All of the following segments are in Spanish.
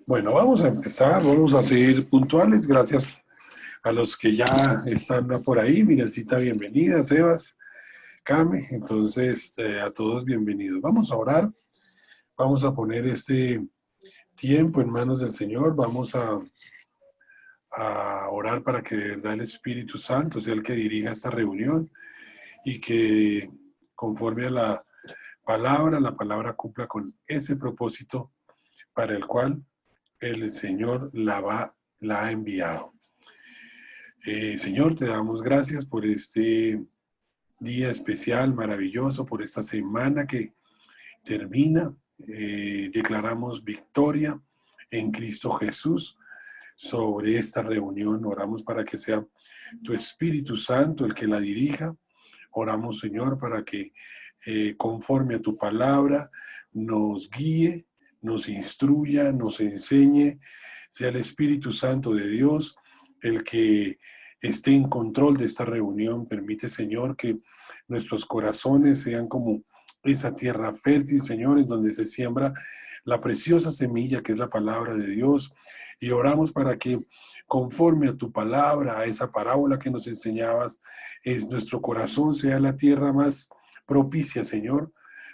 Bueno, vamos a empezar, vamos a ser puntuales, gracias a los que ya están por ahí. Mirencita, bienvenida, Sebas, Came, entonces a todos bienvenidos. Vamos a orar, vamos a poner este tiempo en manos del Señor, vamos a orar para que de verdad el Espíritu Santo sea el que dirija esta reunión y que conforme a la palabra cumpla con ese propósito para el cual el Señor la ha enviado. Señor, te damos gracias por este día especial, maravilloso, por esta semana que termina. Declaramos victoria en Cristo Jesús sobre esta reunión. Oramos para que sea tu Espíritu Santo el que la dirija. Oramos, Señor, para que conforme a tu palabra nos guíe, nos instruya, nos enseñe, sea el Espíritu Santo de Dios el que esté en control de esta reunión. Permite, Señor, que nuestros corazones sean como esa tierra fértil, Señor, en donde se siembra la preciosa semilla que es la palabra de Dios. Y oramos para que conforme a tu palabra, a esa parábola que nos enseñabas, nuestro corazón sea la tierra más propicia, Señor,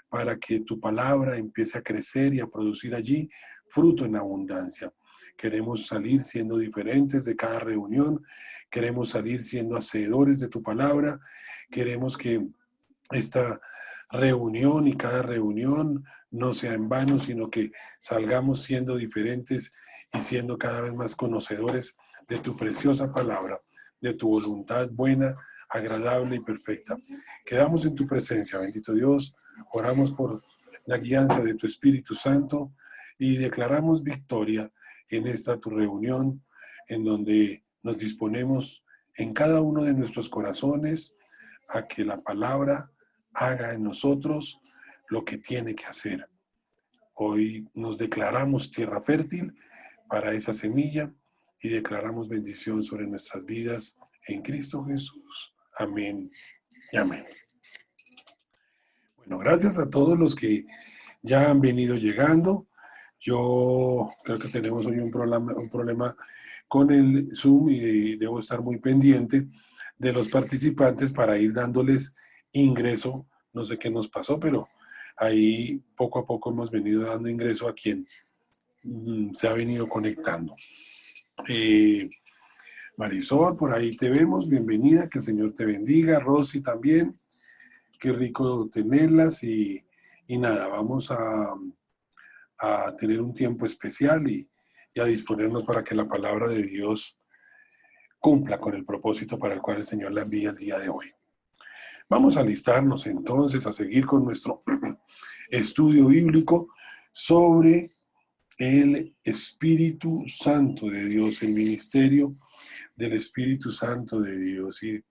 para que tu palabra empiece a crecer y a producir allí fruto en abundancia. Queremos salir siendo diferentes de cada reunión, queremos salir siendo hacedores de tu palabra, queremos que esta reunión y cada reunión no sea en vano, sino que salgamos siendo diferentes y siendo cada vez más conocedores de tu preciosa palabra, de tu voluntad buena, agradable y perfecta. Quedamos en tu presencia, bendito Dios. Oramos por la guianza de tu Espíritu Santo y declaramos victoria en esta tu reunión, en donde nos disponemos en cada uno de nuestros corazones a que la palabra haga en nosotros lo que tiene que hacer. Hoy nos declaramos tierra fértil para esa semilla y declaramos bendición sobre nuestras vidas en Cristo Jesús. Amén y amén. Bueno, gracias a todos los que ya han venido llegando. Yo creo que tenemos hoy un problema con el Zoom y debo estar muy pendiente de los participantes para ir dándoles ingreso. No sé qué nos pasó, pero ahí poco a poco hemos venido dando ingreso a quien se ha venido conectando. Marisol, por ahí te vemos, bienvenida, que el Señor te bendiga. Rosy también, qué rico tenerlas y nada, vamos a tener un tiempo especial y a disponernos para que la palabra de Dios cumpla con el propósito para el cual el Señor la envía el día de hoy. Vamos a alistarnos entonces a seguir con nuestro estudio bíblico sobre el Espíritu Santo de Dios, el ministerio del Espíritu Santo de Dios. Y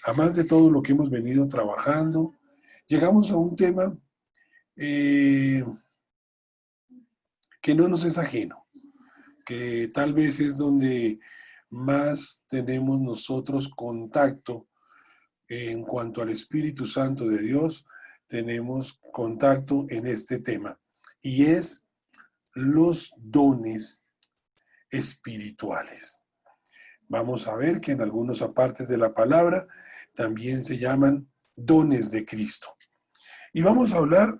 además de todo lo que hemos venido trabajando, llegamos a un tema que no nos es ajeno, que tal vez es donde más tenemos nosotros contacto en cuanto al Espíritu Santo de Dios, tenemos contacto en este tema, y es los dones espirituales. Vamos a ver que en algunas partes de la palabra también se llaman dones de Cristo. Y vamos a hablar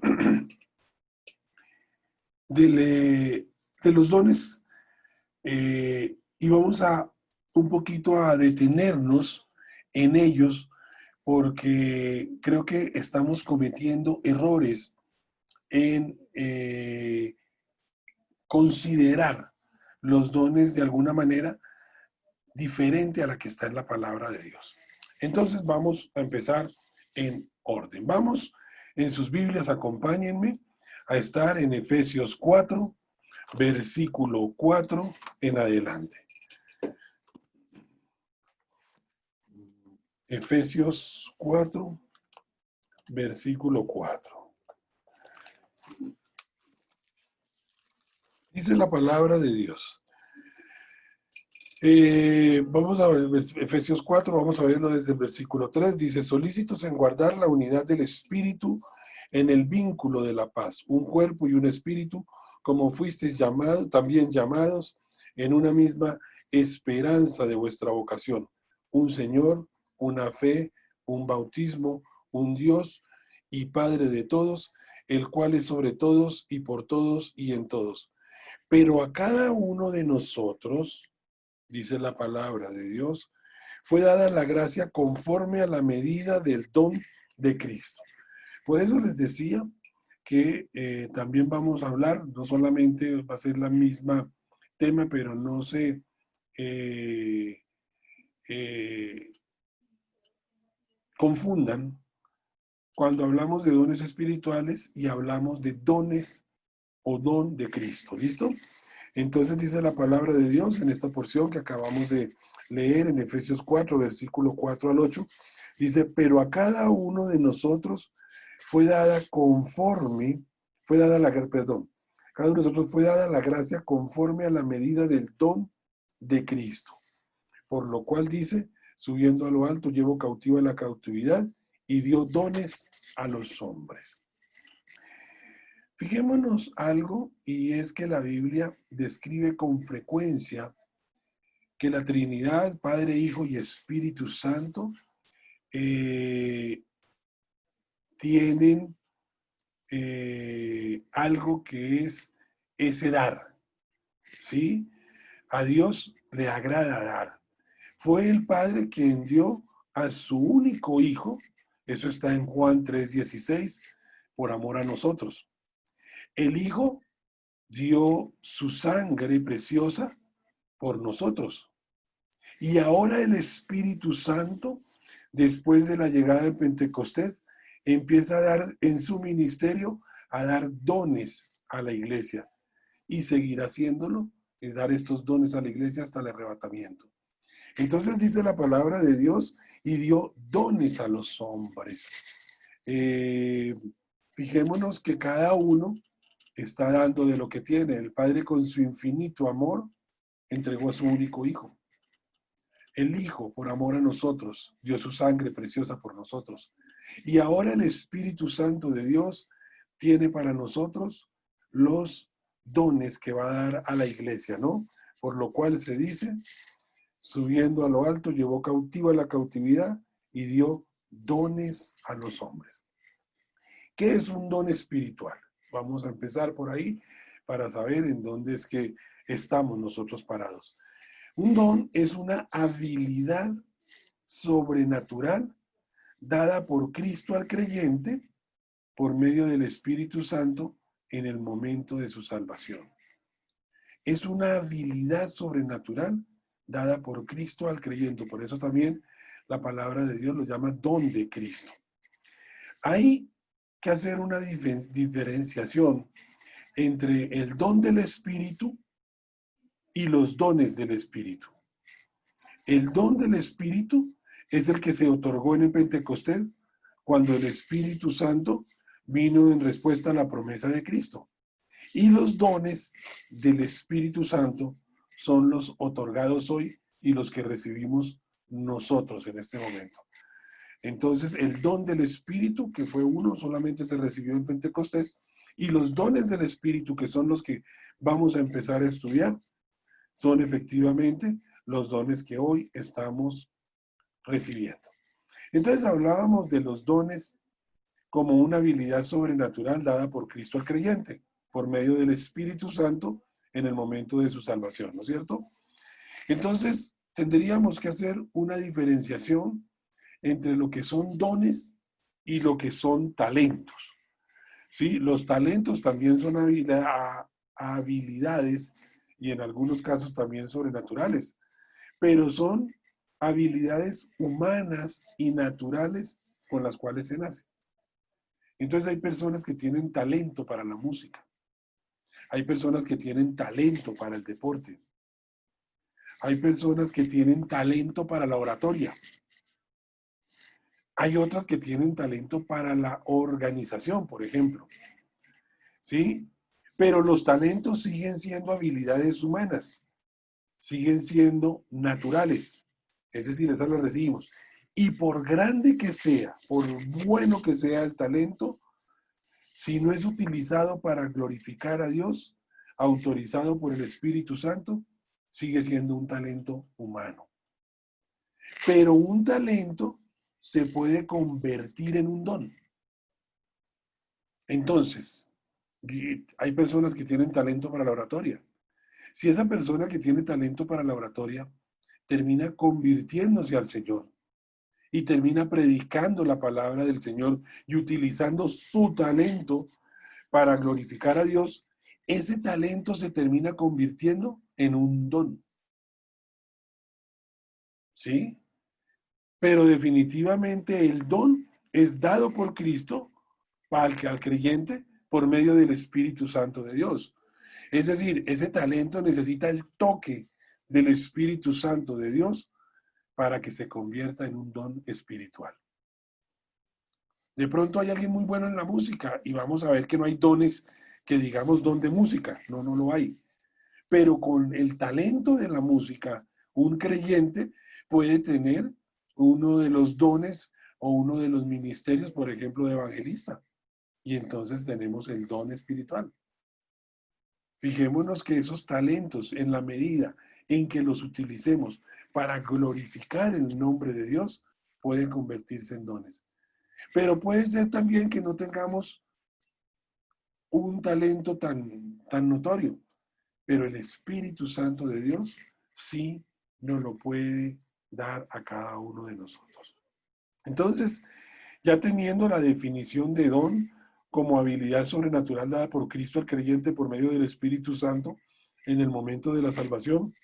de los dones y vamos a un poquito a detenernos en ellos porque creo que estamos cometiendo errores en considerar los dones de alguna manera diferente a la que está en la palabra de Dios. Entonces vamos a empezar en orden. Vamos en sus Biblias, acompáñenme a estar en Efesios 4, versículo 4 en adelante. Efesios 4, versículo 4. Dice la palabra de Dios: Vamos a ver Efesios 4, vamos a verlo desde el versículo 3. Dice, solícitos en guardar la unidad del espíritu en el vínculo de la paz, un cuerpo y un espíritu, como fuisteis llamados, también llamados en una misma esperanza de vuestra vocación. Un Señor, una fe, un bautismo, un Dios y Padre de todos, el cual es sobre todos y por todos y en todos. Pero a cada uno de nosotros, dice la palabra de Dios, fue dada la gracia conforme a la medida del don de Cristo. Por eso les decía que también vamos a hablar, no solamente va a ser la misma tema, pero no se eh, confundan cuando hablamos de dones espirituales y hablamos de dones o don de Cristo. ¿Listo? Entonces dice la palabra de Dios en esta porción que acabamos de leer en Efesios 4, versículo 4 al 8. Dice, pero a cada uno de nosotros fue dada conforme, cada uno de nosotros fue dada la gracia conforme a la medida del don de Cristo. Por lo cual dice, subiendo a lo alto, llevó cautiva la cautividad y dio dones a los hombres. Fijémonos algo, y es que la Biblia describe con frecuencia que la Trinidad, Padre, Hijo y Espíritu Santo, tienen algo que es ese dar, ¿sí? A Dios le agrada dar. Fue el Padre quien dio a su único Hijo, eso está en Juan 3:16, por amor a nosotros. El Hijo dio su sangre preciosa por nosotros. Y ahora el Espíritu Santo, después de la llegada del Pentecostés, empieza a dar en su ministerio, a dar dones a la iglesia. Y seguirá haciéndolo, y dar estos dones a la iglesia hasta el arrebatamiento. Entonces dice la palabra de Dios, y dio dones a los hombres. Fijémonos que cada uno está dando de lo que tiene. El Padre, con su infinito amor, entregó a su único Hijo. El Hijo, por amor a nosotros, dio su sangre preciosa por nosotros. Y ahora el Espíritu Santo de Dios tiene para nosotros los dones que va a dar a la iglesia, ¿no? Por lo cual se dice, subiendo a lo alto, llevó cautiva la cautividad y dio dones a los hombres. ¿Qué es un don espiritual? Vamos a empezar por ahí para saber en dónde es que estamos nosotros parados. Un don es una habilidad sobrenatural dada por Cristo al creyente por medio del Espíritu Santo en el momento de su salvación. Es una habilidad sobrenatural dada por Cristo al creyente. Por eso también la palabra de Dios lo llama don de Cristo. Hay que hacer una diferenciación entre el don del Espíritu y los dones del Espíritu. El don del Espíritu es el que se otorgó en el Pentecostés cuando el Espíritu Santo vino en respuesta a la promesa de Cristo. Y los dones del Espíritu Santo son los otorgados hoy y los que recibimos nosotros en este momento. Entonces, el don del Espíritu, que fue uno, solamente se recibió en Pentecostés, y los dones del Espíritu, que son los que vamos a empezar a estudiar, son efectivamente los dones que hoy estamos recibiendo. Entonces hablábamos de los dones como una habilidad sobrenatural dada por Cristo al creyente, por medio del Espíritu Santo en el momento de su salvación, ¿no es cierto? Entonces tendríamos que hacer una diferenciación entre lo que son dones y lo que son talentos. ¿Sí? Los talentos también son habilidades y en algunos casos también sobrenaturales, pero son habilidades humanas y naturales con las cuales se nace. Entonces hay personas que tienen talento para la música, hay personas que tienen talento para el deporte, hay personas que tienen talento para la oratoria, hay otras que tienen talento para la organización, por ejemplo, ¿sí? Pero los talentos siguen siendo habilidades humanas. siguen siendo naturales. Es decir, esas las recibimos. Y por grande que sea, por bueno que sea el talento, si no es utilizado para glorificar a Dios, autorizado por el Espíritu Santo, sigue siendo un talento humano. Pero un talento se puede convertir en un don. Entonces, hay personas que tienen talento para la oratoria. Si esa persona que tiene talento para la oratoria termina convirtiéndose al Señor y termina predicando la palabra del Señor y utilizando su talento para glorificar a Dios, ese talento se termina convirtiendo en un don. ¿Sí? Pero definitivamente el don es dado por Cristo al creyente por medio del Espíritu Santo de Dios. Es decir, ese talento necesita el toque del Espíritu Santo de Dios para que se convierta en un don espiritual. De pronto hay alguien muy bueno en la música y vamos a ver que no hay dones que digamos don de música. No, no lo hay. Pero con el talento de la música, un creyente puede tener uno de los dones o uno de los ministerios, por ejemplo, de evangelista. Y entonces tenemos el don espiritual. Fijémonos que esos talentos, en la medida en que los utilicemos para glorificar el nombre de Dios, pueden convertirse en dones. Pero puede ser también que no tengamos un talento tan notorio, pero el Espíritu Santo de Dios sí nos lo puede dar a cada uno de nosotros. Entonces, ya teniendo la definición de don como habilidad sobrenatural dada por Cristo al creyente por medio del Espíritu Santo en el momento de la salvación,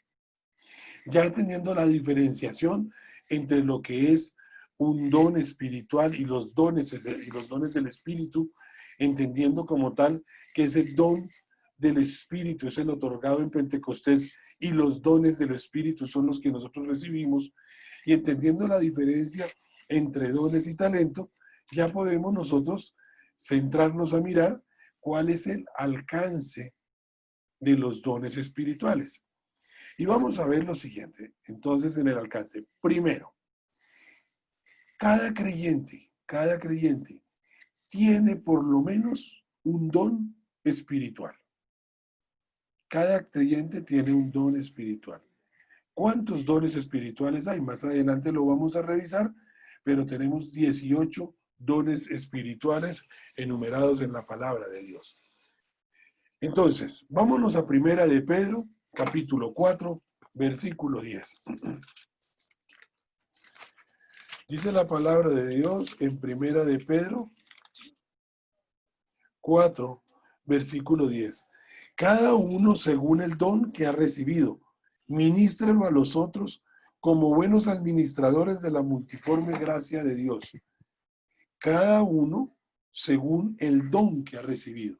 ya teniendo la diferenciación entre lo que es un don espiritual y los dones del Espíritu, entendiendo como tal que ese don del Espíritu es el otorgado en Pentecostés y los dones del Espíritu son los que nosotros recibimos, y entendiendo la diferencia entre dones y talento, ya podemos nosotros centrarnos a mirar cuál es el alcance de los dones espirituales. Y vamos a ver lo siguiente, entonces, en el alcance. Primero, cada creyente tiene por lo menos un don espiritual. Cada creyente tiene un don espiritual. ¿Cuántos dones espirituales hay? Más adelante lo vamos a revisar, pero tenemos 18 dones espirituales enumerados en la palabra de Dios. Entonces, vámonos a Primera de Pedro, capítulo 4, versículo 10. Dice la palabra de Dios en Primera de Pedro 4, versículo 10. Cada uno según el don que ha recibido, ministrelo a los otros como buenos administradores de la multiforme gracia de Dios. Cada uno según el don que ha recibido.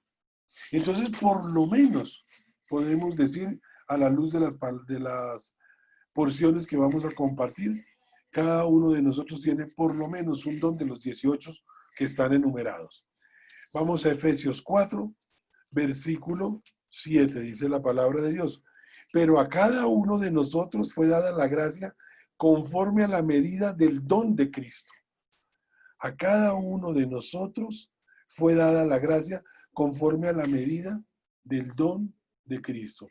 Entonces, por lo menos, podemos decir, a la luz de las porciones que vamos a compartir, cada uno de nosotros tiene por lo menos un don de los 18 que están enumerados. Vamos a Efesios 4, versículo 7, dice la palabra de Dios. Pero a cada uno de nosotros fue dada la gracia conforme a la medida del don de Cristo. A cada uno de nosotros fue dada la gracia conforme a la medida del don de Cristo.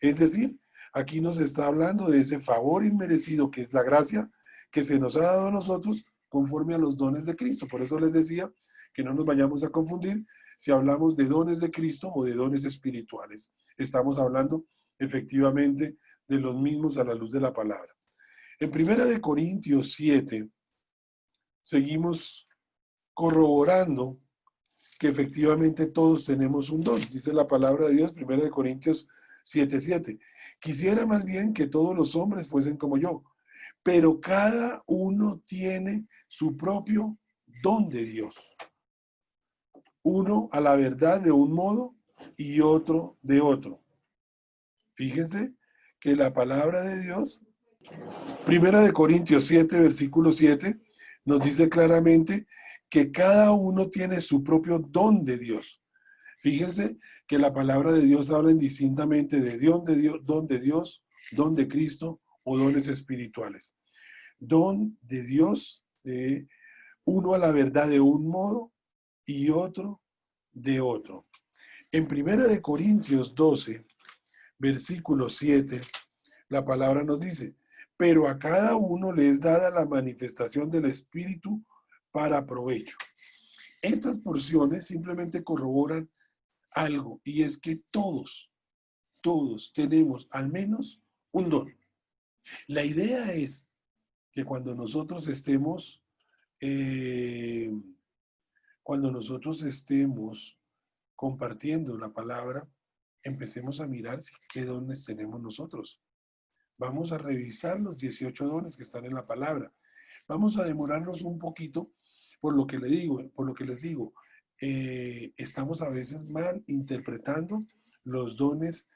Es decir, aquí nos está hablando de ese favor inmerecido que es la gracia que se nos ha dado a nosotros conforme a los dones de Cristo. Por eso les decía que no nos vayamos a confundir si hablamos de dones de Cristo o de dones espirituales. Estamos hablando efectivamente de los mismos a la luz de la palabra. En 1 Corintios 7, seguimos corroborando que efectivamente todos tenemos un don. Dice la palabra de Dios, 1 Corintios 7:7. Quisiera más bien que todos los hombres fuesen como yo, pero cada uno tiene su propio don de Dios. Uno a la verdad de un modo y otro de otro. Fíjense que la palabra de Dios, 1 Corintios 7, versículo 7, nos dice claramente que cada uno tiene su propio don de Dios. Fíjense que la palabra de Dios habla indistintamente de don de Dios don de Cristo o dones espirituales. Don de Dios, uno a la verdad de un modo y otro de otro. En 1 Corintios 12, versículo 7, la palabra nos dice, pero a cada uno le es dada la manifestación del Espíritu para provecho. Estas porciones simplemente corroboran algo, y es que todos tenemos al menos un don. La idea es que cuando nosotros estemos compartiendo la palabra, empecemos a mirar qué dones tenemos nosotros. Vamos a revisar los 18 dones que están en la palabra. Vamos a demorarnos un poquito por lo que les digo. Estamos a veces mal interpretando los dones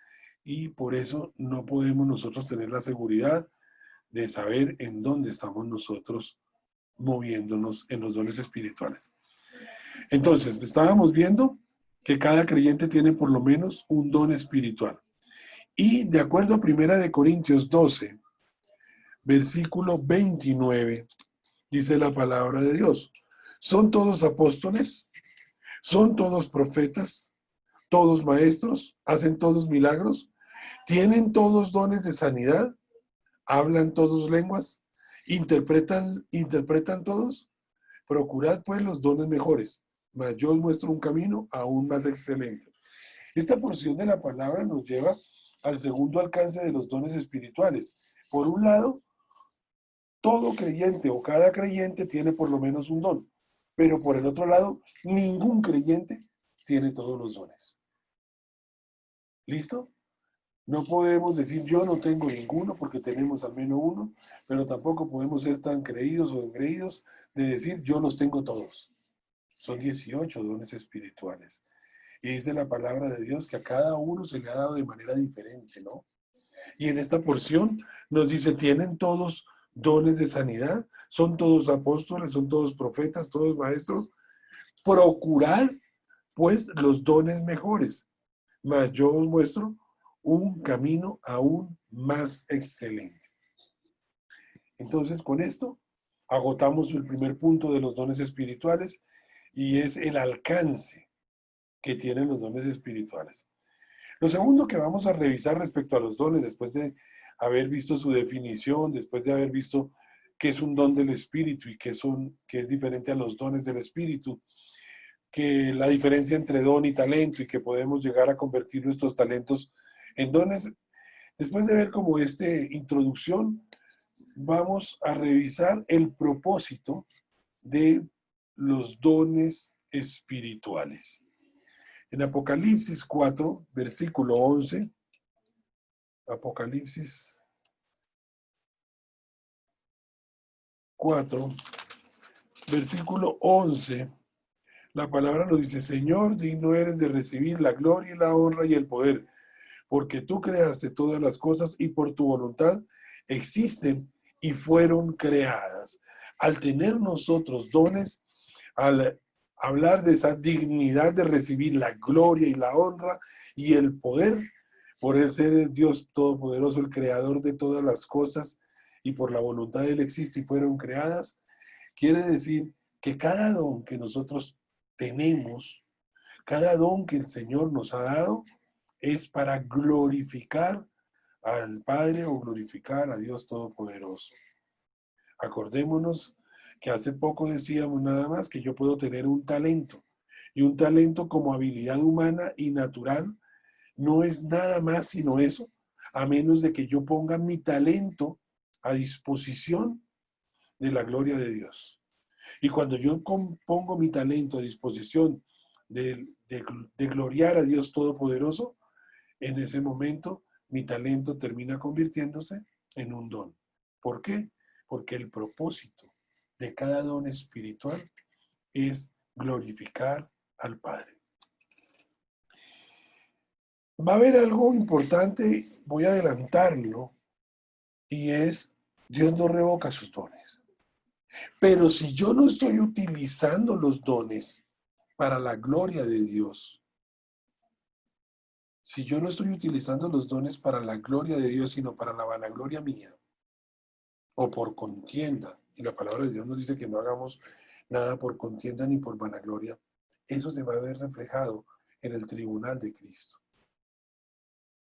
y por eso no podemos nosotros tener la seguridad de saber en dónde estamos nosotros moviéndonos en los dones espirituales. Entonces, estábamos viendo que cada creyente tiene por lo menos un don espiritual. Y de acuerdo a 1 Corintios 12, versículo 29, dice la palabra de Dios. ¿Son todos apóstoles? ¿Son todos profetas? ¿Todos maestros? ¿Hacen todos milagros? ¿Tienen todos dones de sanidad? ¿Hablan todos lenguas? ¿Interpretan todos? Procurad pues los dones mejores, mas yo os muestro un camino aún más excelente. Esta porción de la palabra nos lleva al segundo alcance de los dones espirituales. Por un lado, todo creyente o cada creyente tiene por lo menos un don, pero por el otro lado, ningún creyente tiene todos los dones. ¿Listo? No podemos decir yo no tengo ninguno porque tenemos al menos uno, pero tampoco podemos ser tan creídos o engreídos de decir yo los tengo todos. Son 18 dones espirituales. Y dice la palabra de Dios que a cada uno se le ha dado de manera diferente, ¿no? Y en esta porción nos dice, ¿tienen todos dones de sanidad? ¿Son todos apóstoles? ¿Son todos profetas? ¿Todos maestros? Procurad, pues, los dones mejores. Mas yo os muestro un camino aún más excelente. Entonces, con esto, agotamos el primer punto de los dones espirituales y es el alcance que tienen los dones espirituales. Lo segundo que vamos a revisar respecto a los dones, después de haber visto su definición, después de haber visto qué es un don del Espíritu y qué es diferente a los dones del Espíritu, que la diferencia entre don y talento y que podemos llegar a convertir nuestros talentos en dones. Después de ver como esta introducción, vamos a revisar el propósito de los dones espirituales. En Apocalipsis 4, versículo 11, Apocalipsis 4, versículo 11, la palabra nos dice, Señor, digno eres de recibir la gloria y la honra y el poder, porque tú creaste todas las cosas y por tu voluntad existen y fueron creadas. Al tener nosotros dones, al hablar de esa dignidad de recibir la gloria y la honra y el poder, por el ser el Dios Todopoderoso, el creador de todas las cosas, y por la voluntad de Él existe y fueron creadas, quiere decir que cada don que nosotros tenemos, cada don que el Señor nos ha dado, es para glorificar al Padre o glorificar a Dios Todopoderoso. Acordémonos que hace poco decíamos nada más que yo puedo tener un talento, y un talento como habilidad humana y natural no es nada más sino eso, a menos de que yo ponga mi talento a disposición de la gloria de Dios. Y cuando yo pongo mi talento a disposición de gloriar a Dios Todopoderoso, en ese momento mi talento termina convirtiéndose en un don. ¿Por qué? Porque el propósito de cada don espiritual es glorificar al Padre. Va a haber algo importante, voy a adelantarlo, y es, Dios no revoca sus dones. Pero si yo no estoy utilizando los dones para la gloria de Dios, Si yo no estoy utilizando los dones para la gloria de Dios, sino para la vanagloria mía, o por contienda, y la palabra de Dios nos dice que no hagamos nada por contienda ni por vanagloria, eso se va a ver reflejado en el tribunal de Cristo.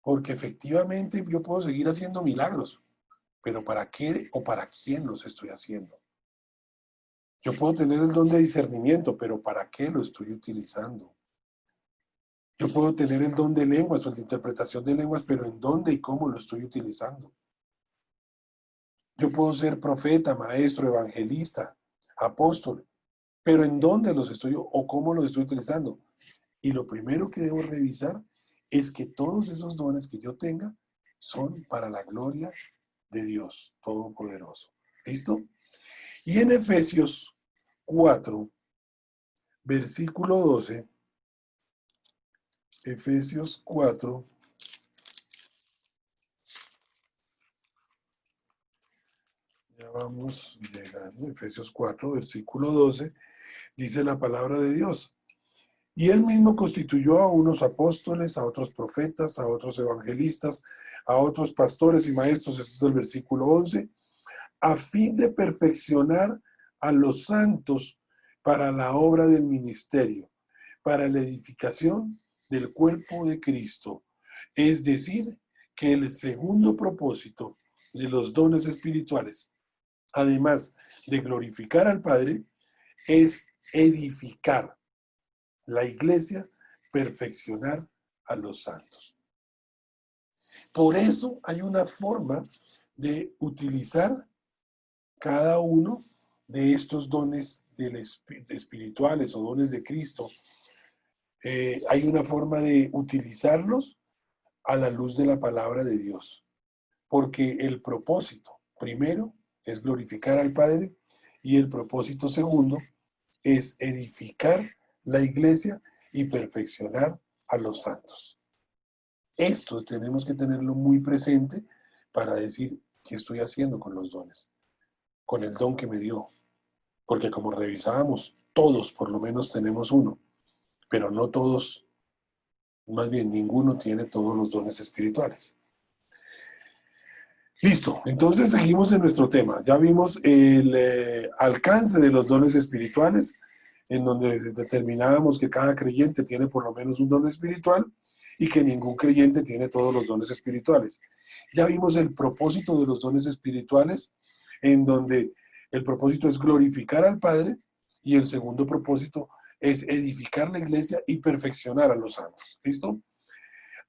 Porque efectivamente yo puedo seguir haciendo milagros, pero ¿para qué o para quién los estoy haciendo? Yo puedo tener el don de discernimiento, pero ¿para qué lo estoy utilizando? Yo puedo tener el don de lenguas o el de interpretación de lenguas, pero ¿en dónde y cómo lo estoy utilizando? Yo puedo ser profeta, maestro, evangelista, apóstol, pero ¿en dónde los estoy o cómo los estoy utilizando? Y lo primero que debo revisar es que todos esos dones que yo tenga son para la gloria de Dios Todopoderoso. ¿Listo? Y en Efesios 4, versículo 12, Efesios 4, ya vamos llegando, Efesios 4, versículo 12, dice la palabra de Dios. Y él mismo constituyó a unos apóstoles, a otros profetas, a otros evangelistas, a otros pastores y maestros, este es el versículo 11, a fin de perfeccionar a los santos para la obra del ministerio, para la edificación del cuerpo de Cristo. Es decir, que el segundo propósito de los dones espirituales, además de glorificar al Padre, es edificar la iglesia, perfeccionar a los santos. Por eso hay una forma de utilizar cada uno de estos dones espirituales o dones de Cristo. Hay una forma de utilizarlos a la luz de la palabra de Dios. Porque el propósito, primero, es glorificar al Padre y el propósito segundo es edificar la iglesia y perfeccionar a los santos. Esto tenemos que tenerlo muy presente para decir qué estoy haciendo con los dones, con el don que me dio. Porque como revisábamos, todos por lo menos tenemos uno, pero no todos, más bien ninguno tiene todos los dones espirituales. Listo, entonces seguimos en nuestro tema. Ya vimos el alcance de los dones espirituales, en donde determinábamos que cada creyente tiene por lo menos un don espiritual y que ningún creyente tiene todos los dones espirituales. Ya vimos el propósito de los dones espirituales, en donde el propósito es glorificar al Padre y el segundo propósito es edificar la iglesia y perfeccionar a los santos. ¿Listo?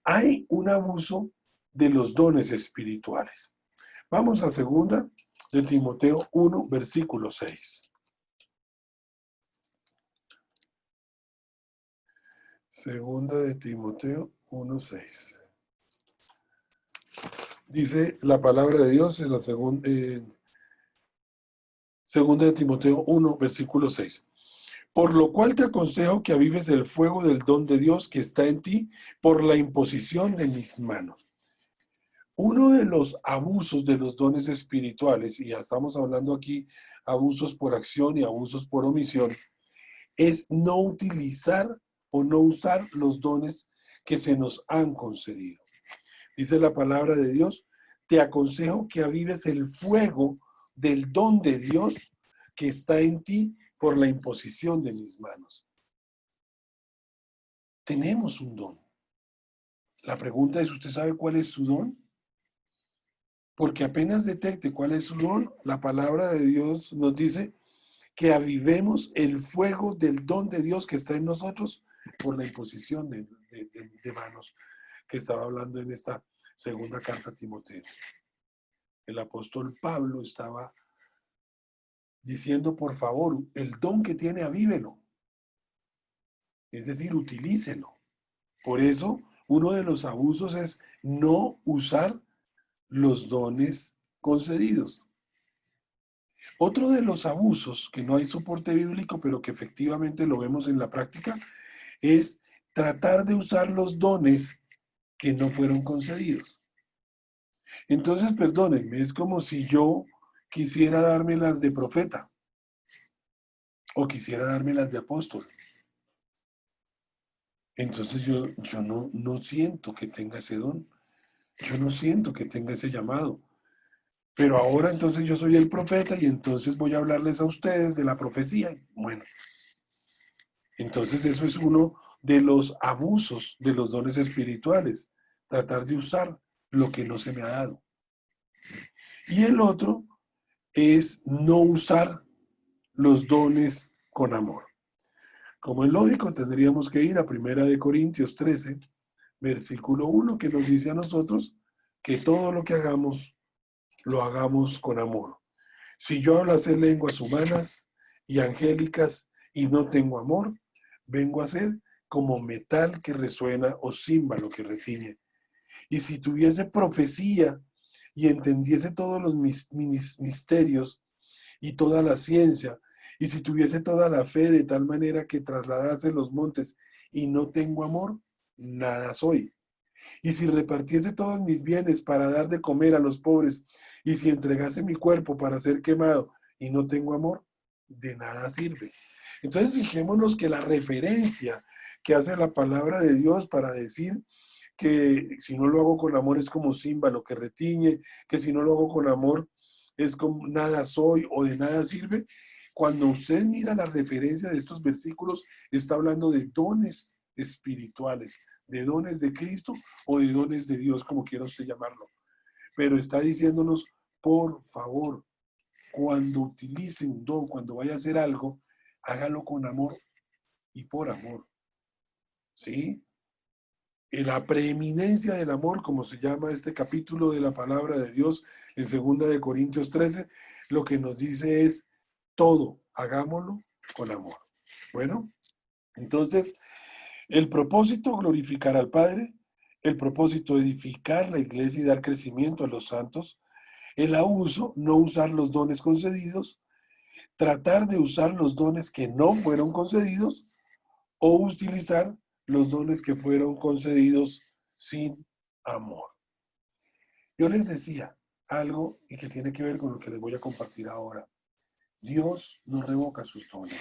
Hay un abuso de los dones espirituales. Vamos a segunda de Timoteo 1, versículo 6. Segunda de Timoteo 1, 6. Dice la palabra de Dios en la segunda de Timoteo 1, versículo 6. Por lo cual te aconsejo que avives el fuego del don de Dios que está en ti por la imposición de mis manos. Uno de los abusos de los dones espirituales, y ya estamos hablando aquí abusos por acción y abusos por omisión, es no utilizar o no usar los dones que se nos han concedido. Dice la palabra de Dios, te aconsejo que avives el fuego del don de Dios que está en ti por la imposición de mis manos. Tenemos un don. La pregunta es, ¿usted sabe cuál es su don? Porque apenas detecte cuál es su don, la palabra de Dios nos dice que avivemos el fuego del don de Dios que está en nosotros por la imposición de manos que estaba hablando en esta segunda carta a Timoteo. El apóstol Pablo estaba diciendo, por favor, el don que tiene, avívelo. Es decir, utilícelo. Por eso, uno de los abusos es no usar los dones concedidos. Otro de los abusos, que no hay soporte bíblico, pero que efectivamente lo vemos en la práctica, es tratar de usar los dones que no fueron concedidos. Entonces, perdónenme, es como si yo quisiera dármelas de profeta o quisiera dármelas de apóstol. Entonces yo no siento que tenga ese don, yo no siento que tenga ese llamado. Pero ahora entonces yo soy el profeta y entonces voy a hablarles a ustedes de la profecía. Bueno, entonces eso es uno de los abusos de los dones espirituales, tratar de usar lo que no se me ha dado. Y el otro es no usar los dones con amor. Como es lógico, tendríamos que ir a 1 Corintios 13, versículo 1, que nos dice a nosotros que todo lo que hagamos, lo hagamos con amor. Si yo hablo hacer lenguas humanas y angélicas y no tengo amor, vengo a ser como metal que resuena o címbalo que retiñe. Y si tuviese profecía y entendiese todos los misterios y toda la ciencia, y si tuviese toda la fe de tal manera que trasladase los montes y no tengo amor, nada soy. Y si repartiese todos mis bienes para dar de comer a los pobres, y si entregase mi cuerpo para ser quemado y no tengo amor, de nada sirve. Entonces fijémonos que la referencia que hace la palabra de Dios para decir que si no lo hago con amor es como címbalo que retiñe, que si no lo hago con amor es como nada soy o de nada sirve. Cuando usted mira la referencia de estos versículos, está hablando de dones espirituales, de dones de Cristo o de dones de Dios, como quiera usted llamarlo. Pero está diciéndonos, por favor, cuando utilice un don, cuando vaya a hacer algo, hágalo con amor y por amor. ¿Sí? La preeminencia del amor, como se llama este capítulo de la palabra de Dios en 2 Corintios 13, lo que nos dice es todo, hagámoslo con amor. Bueno, entonces, el propósito, glorificar al Padre, el propósito, edificar la iglesia y dar crecimiento a los santos, el abuso, no usar los dones concedidos, tratar de usar los dones que no fueron concedidos o utilizar los dones que fueron concedidos sin amor. Yo les decía algo y que tiene que ver con lo que les voy a compartir ahora. Dios no revoca sus dones.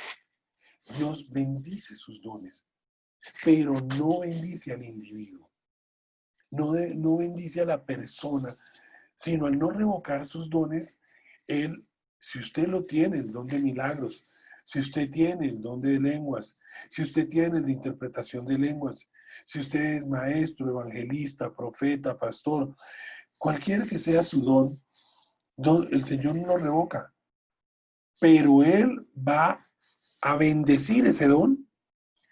Dios bendice sus dones, pero no bendice al individuo. No bendice a la persona, sino al no revocar sus dones, Él, si usted lo tiene, el don de milagros, si usted tiene el don de lenguas, si usted tiene el de interpretación de lenguas, si usted es maestro, evangelista, profeta, pastor, cualquiera que sea su don, el Señor no lo revoca, pero Él va a bendecir ese don,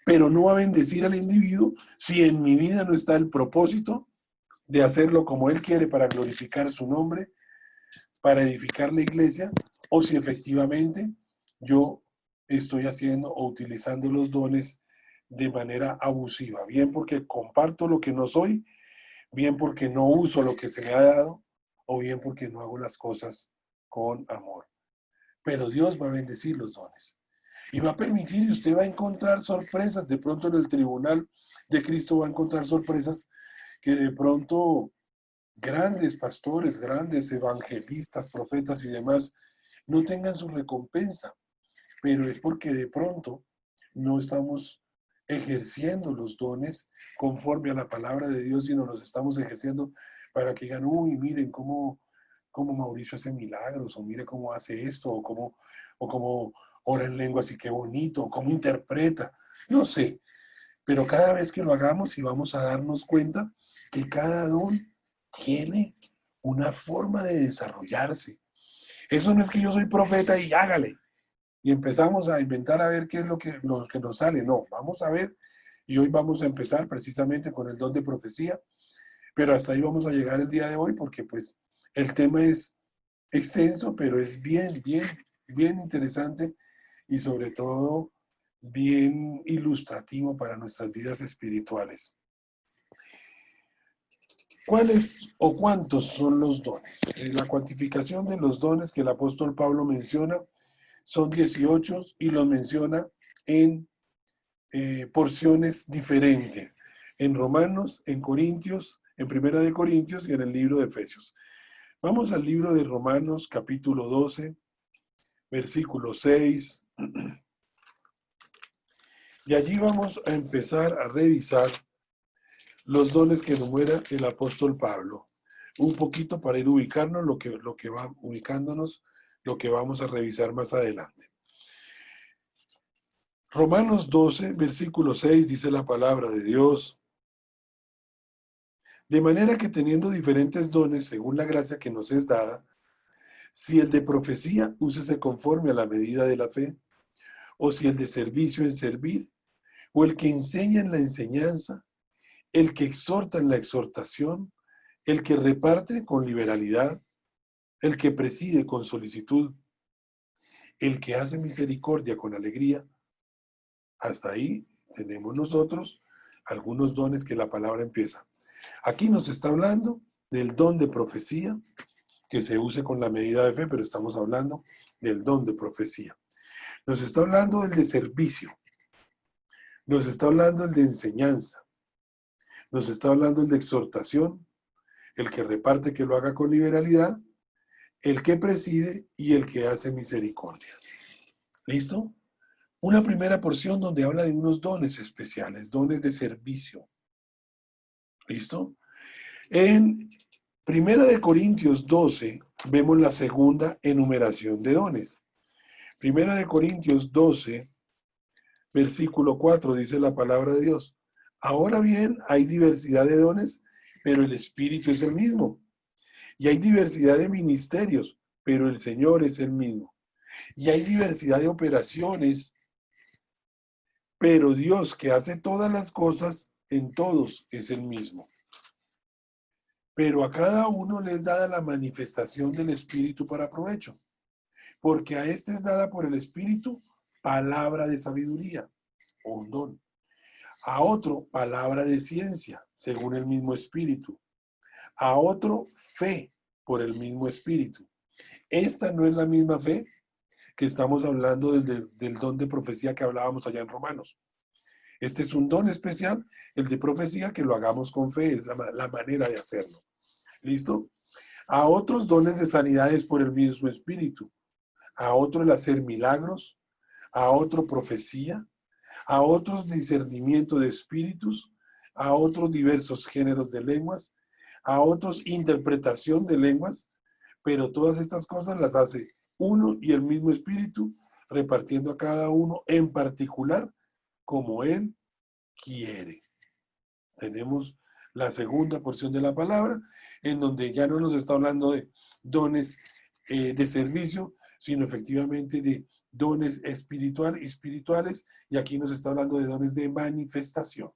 pero no va a bendecir al individuo si en mi vida no está el propósito de hacerlo como Él quiere para glorificar su nombre, para edificar la iglesia, o si efectivamente yo estoy haciendo o utilizando los dones de manera abusiva, bien porque comparto lo que no soy, bien porque no uso lo que se me ha dado, o bien porque no hago las cosas con amor. Pero Dios va a bendecir los dones. Y va a permitir, y usted va a encontrar sorpresas, de pronto en el tribunal de Cristo va a encontrar sorpresas que de pronto grandes pastores, grandes evangelistas, profetas y demás no tengan su recompensa, pero es porque de pronto no estamos ejerciendo los dones conforme a la palabra de Dios, sino los estamos ejerciendo para que digan, uy, miren cómo Mauricio hace milagros, o mire cómo hace esto, o cómo ora en lenguas y qué bonito, o cómo interpreta, no sé, pero cada vez que lo hagamos y vamos a darnos cuenta que cada don tiene una forma de desarrollarse. Eso no es que yo soy profeta y hágale. Y empezamos a inventar a ver qué es lo que nos sale. No, vamos a ver. Y hoy vamos a empezar precisamente con el don de profecía. Pero hasta ahí vamos a llegar el día de hoy porque pues el tema es extenso, pero es bien interesante y sobre todo bien ilustrativo para nuestras vidas espirituales. ¿Cuáles o cuántos son los dones? La cuantificación de los dones que el apóstol Pablo menciona son 18 y los menciona en porciones diferentes. En Romanos, en Corintios, en Primera de Corintios y en el libro de Efesios. Vamos al libro de Romanos, capítulo 12, versículo 6. Y allí vamos a empezar a revisar los dones que enumera el apóstol Pablo. Un poquito para ir ubicarnos ubicándonos lo que vamos a revisar más adelante. Romanos 12, versículo 6 dice la palabra de Dios. De manera que teniendo diferentes dones según la gracia que nos es dada, si el de profecía, úsese conforme a la medida de la fe, o si el de servicio en servir, o el que enseña en la enseñanza, el que exhorta en la exhortación, el que reparte con liberalidad, el que preside con solicitud, el que hace misericordia con alegría. Hasta ahí tenemos nosotros algunos dones que la palabra empieza. Aquí nos está hablando del don de profecía, que se use con la medida de fe, pero estamos hablando del don de profecía. Nos está hablando del de servicio, nos está hablando del de enseñanza, nos está hablando del de exhortación, el que reparte que lo haga con liberalidad, el que preside y el que hace misericordia. ¿Listo? Una primera porción donde habla de unos dones especiales, dones de servicio. ¿Listo? En 1 Corintios 12 vemos la segunda enumeración de dones. 1 Corintios 12, versículo 4 dice la palabra de Dios. Ahora bien, hay diversidad de dones, pero el Espíritu es el mismo. Y hay diversidad de ministerios, pero el Señor es el mismo. Y hay diversidad de operaciones, pero Dios que hace todas las cosas en todos es el mismo. Pero a cada uno le es dada la manifestación del Espíritu para provecho, porque a este es dada por el Espíritu palabra de sabiduría, o un don. A otro palabra de ciencia, según el mismo Espíritu. A otro fe, por el mismo Espíritu. Esta no es la misma fe que estamos hablando del don de profecía que hablábamos allá en Romanos. Este es un don especial, el de profecía, que lo hagamos con fe, es la manera de hacerlo. ¿Listo? A otros dones de sanidades por el mismo Espíritu. A otro el hacer milagros. A otro profecía. A otros discernimiento de espíritus. A otros diversos géneros de lenguas. A otros interpretación de lenguas. Pero todas estas cosas las hace uno y el mismo Espíritu, repartiendo a cada uno en particular como Él quiere. Tenemos la segunda porción de la palabra, en donde ya no nos está hablando de dones de servicio, sino efectivamente de dones espirituales, y aquí nos está hablando de dones de manifestación.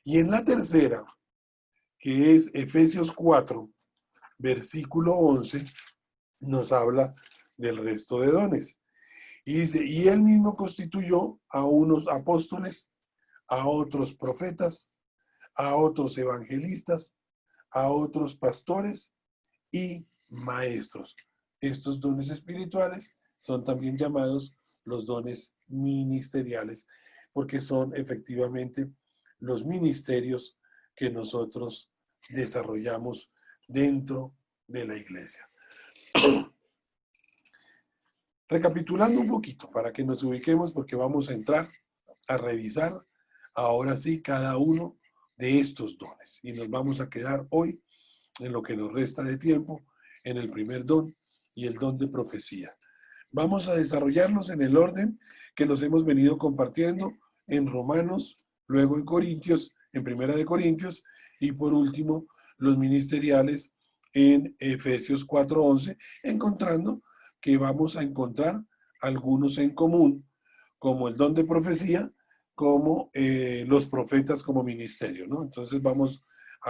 Y en la tercera, que es Efesios 4, versículo 11, nos habla del resto de dones. Y dice, y él mismo constituyó a unos apóstoles, a otros profetas, a otros evangelistas, a otros pastores y maestros. Estos dones espirituales son también llamados los dones ministeriales, porque son efectivamente los ministerios que nosotros desarrollamos dentro de la iglesia. Recapitulando un poquito para que nos ubiquemos, porque vamos a entrar a revisar ahora sí cada uno de estos dones, y nos vamos a quedar hoy, en lo que nos resta de tiempo, en el primer don y el don de profecía. Vamos a desarrollarlos en el orden que los hemos venido compartiendo en Romanos, luego en Corintios, en Primera de Corintios, y por último los ministeriales en Efesios 4:11, encontrando que vamos a encontrar algunos en común, como el don de profecía, como los profetas como ministerio, ¿no? Entonces vamos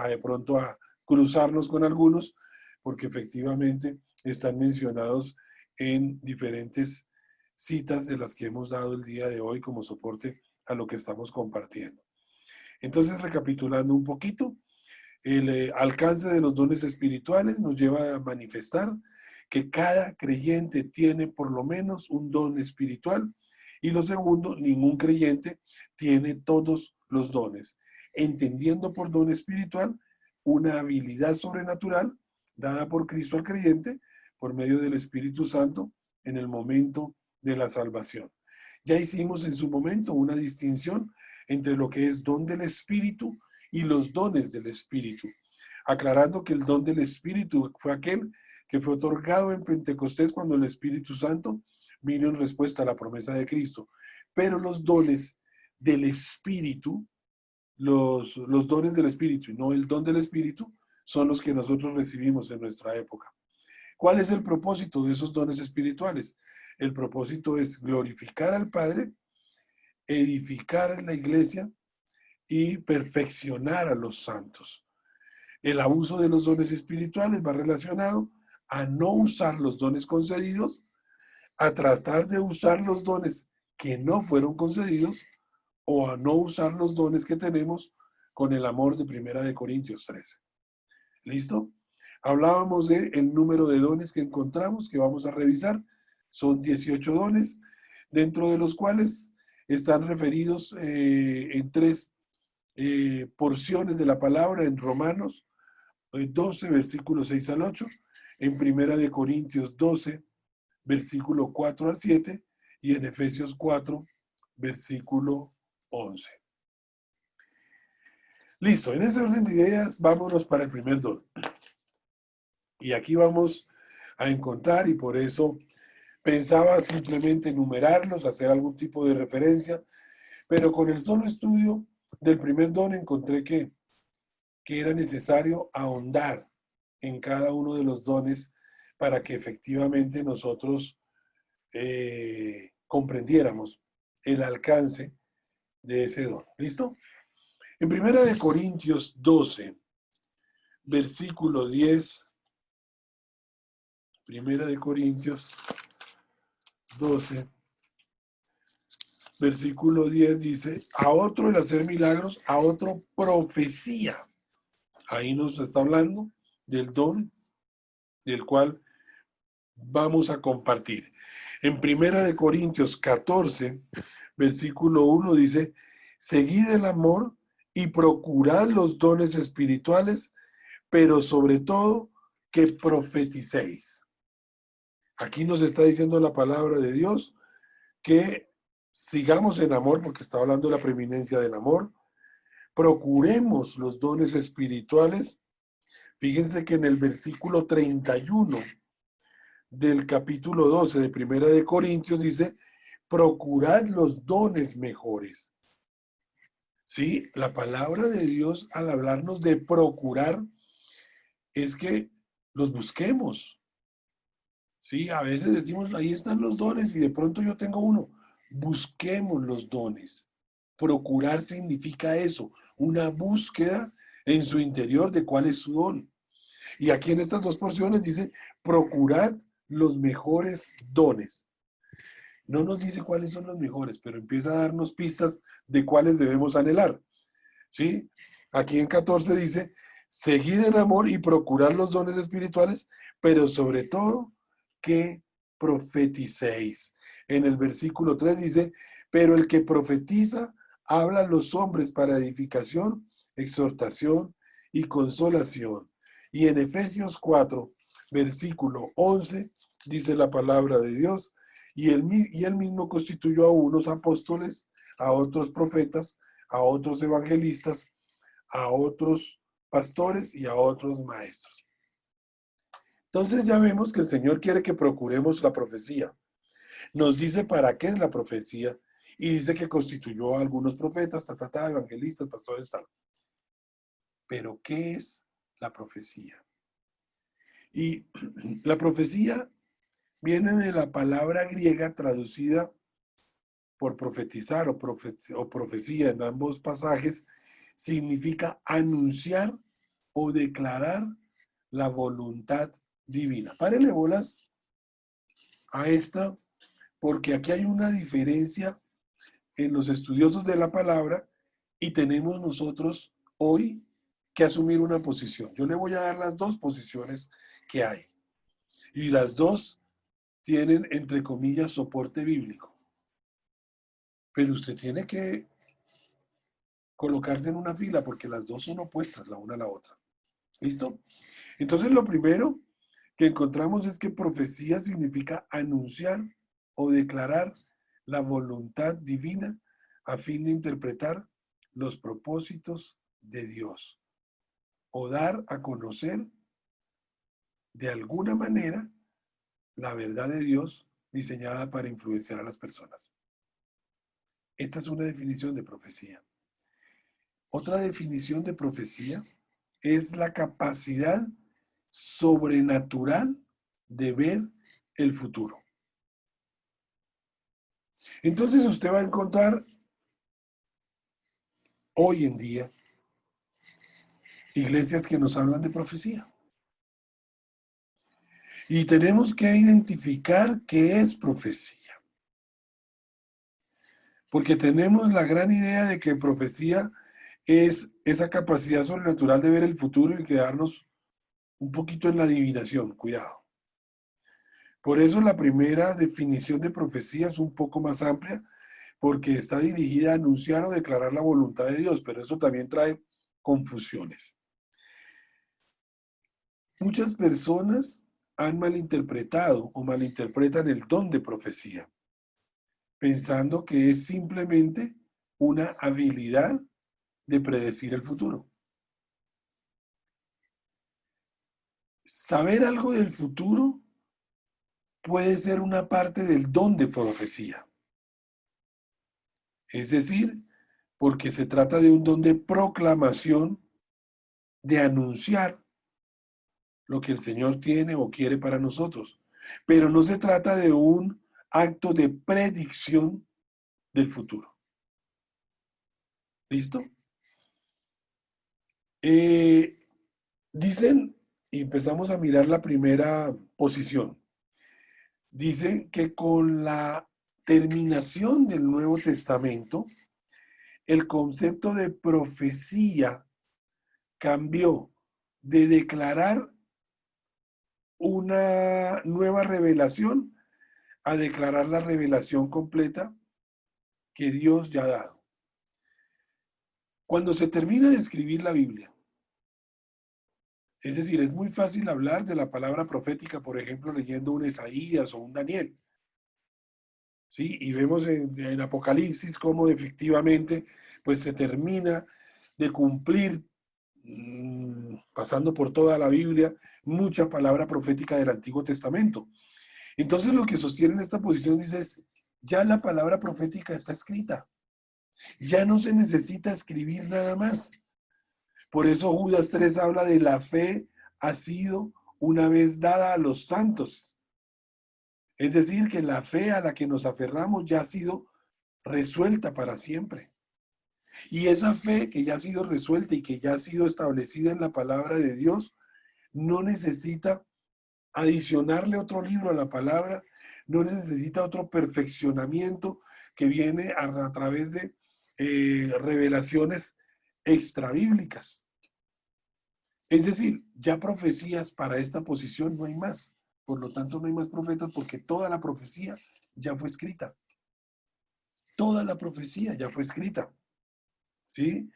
de pronto a cruzarnos con algunos, porque efectivamente están mencionados en diferentes citas de las que hemos dado el día de hoy como soporte a lo que estamos compartiendo. Entonces, recapitulando un poquito, el alcance de los dones espirituales nos lleva a manifestar que cada creyente tiene por lo menos un don espiritual, y lo segundo, ningún creyente tiene todos los dones, entendiendo por don espiritual una habilidad sobrenatural dada por Cristo al creyente por medio del Espíritu Santo en el momento de la salvación. Ya hicimos en su momento una distinción entre lo que es don del Espíritu y los dones del Espíritu, aclarando que el don del Espíritu fue aquel que fue otorgado en Pentecostés cuando el Espíritu Santo vino en respuesta a la promesa de Cristo. Pero los dones del Espíritu, los dones del Espíritu y no el don del Espíritu, son los que nosotros recibimos en nuestra época. ¿Cuál es el propósito de esos dones espirituales? El propósito es glorificar al Padre, edificar a la iglesia y perfeccionar a los santos. El abuso de los dones espirituales va relacionado a no usar los dones concedidos, a tratar de usar los dones que no fueron concedidos o a no usar los dones que tenemos con el amor de 1 Corintios 13. ¿Listo? Hablábamos del número de dones que encontramos, que vamos a revisar. Son 18 dones, dentro de los cuales están referidos en 3 porciones de la palabra en Romanos 12, versículos 6 al 8, en 1 Corintios 12, versículo 4 al 7, y en Efesios 4, versículo 11. Listo, en ese orden de ideas, vámonos para el primer don. Y aquí vamos a encontrar, y por eso pensaba simplemente enumerarlos, hacer algún tipo de referencia, pero con el solo estudio del primer don encontré que era necesario ahondar en cada uno de los dones para que efectivamente nosotros comprendiéramos el alcance de ese don. ¿Listo? En 1 Corintios 12, versículo 10, 1 Corintios 12, versículo 10 dice, a otro el hacer milagros, a otro profecía. Ahí nos está hablando del don del cual vamos a compartir. En 1 Corintios 14, versículo 1 dice, seguid el amor y procurad los dones espirituales, pero sobre todo que profeticéis. Aquí nos está diciendo la palabra de Dios que sigamos en amor, porque está hablando de la preeminencia del amor, procuremos los dones espirituales. Fíjense que en el versículo 31 del capítulo 12 de 1 Corintios dice, procurad los dones mejores. Sí, la palabra de Dios al hablarnos de procurar es que los busquemos. Sí, a veces decimos, ahí están los dones y de pronto yo tengo uno. Busquemos los dones. Procurar significa eso, una búsqueda en su interior de cuál es su don. Y aquí en estas dos porciones dice, procurad los mejores dones. No nos dice cuáles son los mejores, pero empieza a darnos pistas de cuáles debemos anhelar. ¿Sí? Aquí en 14 dice, seguid en amor y procurad los dones espirituales, pero sobre todo que profeticéis. En el versículo 3 dice, pero el que profetiza habla a los hombres para edificación, exhortación y consolación. Y en Efesios 4, versículo 11, dice la palabra de Dios, y él mismo constituyó a unos apóstoles, a otros profetas, a otros evangelistas, a otros pastores y a otros maestros. Entonces ya vemos que el Señor quiere que procuremos la profecía. Nos dice para qué es la profecía y dice que constituyó a algunos profetas, evangelistas, pastores, tal. Pero ¿qué es la profecía? Y la profecía viene de la palabra griega traducida por profetizar o profecía en ambos pasajes, significa anunciar o declarar la voluntad divina. Párele bolas a esta, porque aquí hay una diferencia en los estudiosos de la palabra y tenemos nosotros hoy que asumir una posición. Yo le voy a dar las dos posiciones que hay. Y las dos tienen, entre comillas, soporte bíblico. Pero usted tiene que colocarse en una fila porque las dos son opuestas la una a la otra. ¿Listo? Entonces lo primero que encontramos es que profecía significa anunciar o declarar la voluntad divina a fin de interpretar los propósitos de Dios o dar a conocer de alguna manera la verdad de Dios diseñada para influenciar a las personas. Esta es una definición de profecía. Otra definición de profecía es la capacidad sobrenatural de ver el futuro. Entonces usted va a encontrar hoy en día iglesias que nos hablan de profecía. Y tenemos que identificar qué es profecía. Porque tenemos la gran idea de que profecía es esa capacidad sobrenatural de ver el futuro y quedarnos un poquito en la adivinación. Cuidado. Por eso la primera definición de profecía es un poco más amplia, porque está dirigida a anunciar o declarar la voluntad de Dios, pero eso también trae confusiones. Muchas personas han malinterpretado o malinterpretan el don de profecía, pensando que es simplemente una habilidad de predecir el futuro. Saber algo del futuro puede ser una parte del don de profecía. Es decir, porque se trata de un don de proclamación, de anunciar lo que el Señor tiene o quiere para nosotros. Pero no se trata de un acto de predicción del futuro. ¿Listo? Dicen, y empezamos a mirar la primera posición, dicen que con la terminación del Nuevo Testamento, el concepto de profecía cambió de declarar una nueva revelación a declarar la revelación completa que Dios ya ha dado. Cuando se termina de escribir la Biblia, es decir, es muy fácil hablar de la palabra profética, por ejemplo, leyendo un Isaías o un Daniel. ¿Sí? Y vemos en Apocalipsis cómo efectivamente pues se termina de cumplir, pasando por toda la Biblia, mucha palabra profética del Antiguo Testamento. Entonces lo que sostiene esta posición dice es, ya la palabra profética está escrita. Ya no se necesita escribir nada más. Por eso Judas 3 habla de la fe ha sido una vez dada a los santos. Es decir, que la fe a la que nos aferramos ya ha sido resuelta para siempre. Y esa fe que ya ha sido resuelta y que ya ha sido establecida en la palabra de Dios, no necesita adicionarle otro libro a la palabra, no necesita otro perfeccionamiento que viene a través de revelaciones extrabíblicas. Es decir, ya profecías para esta posición no hay más. Por lo tanto, no hay más profetas porque toda la profecía ya fue escrita. Toda la profecía ya fue escrita. ¿Sí?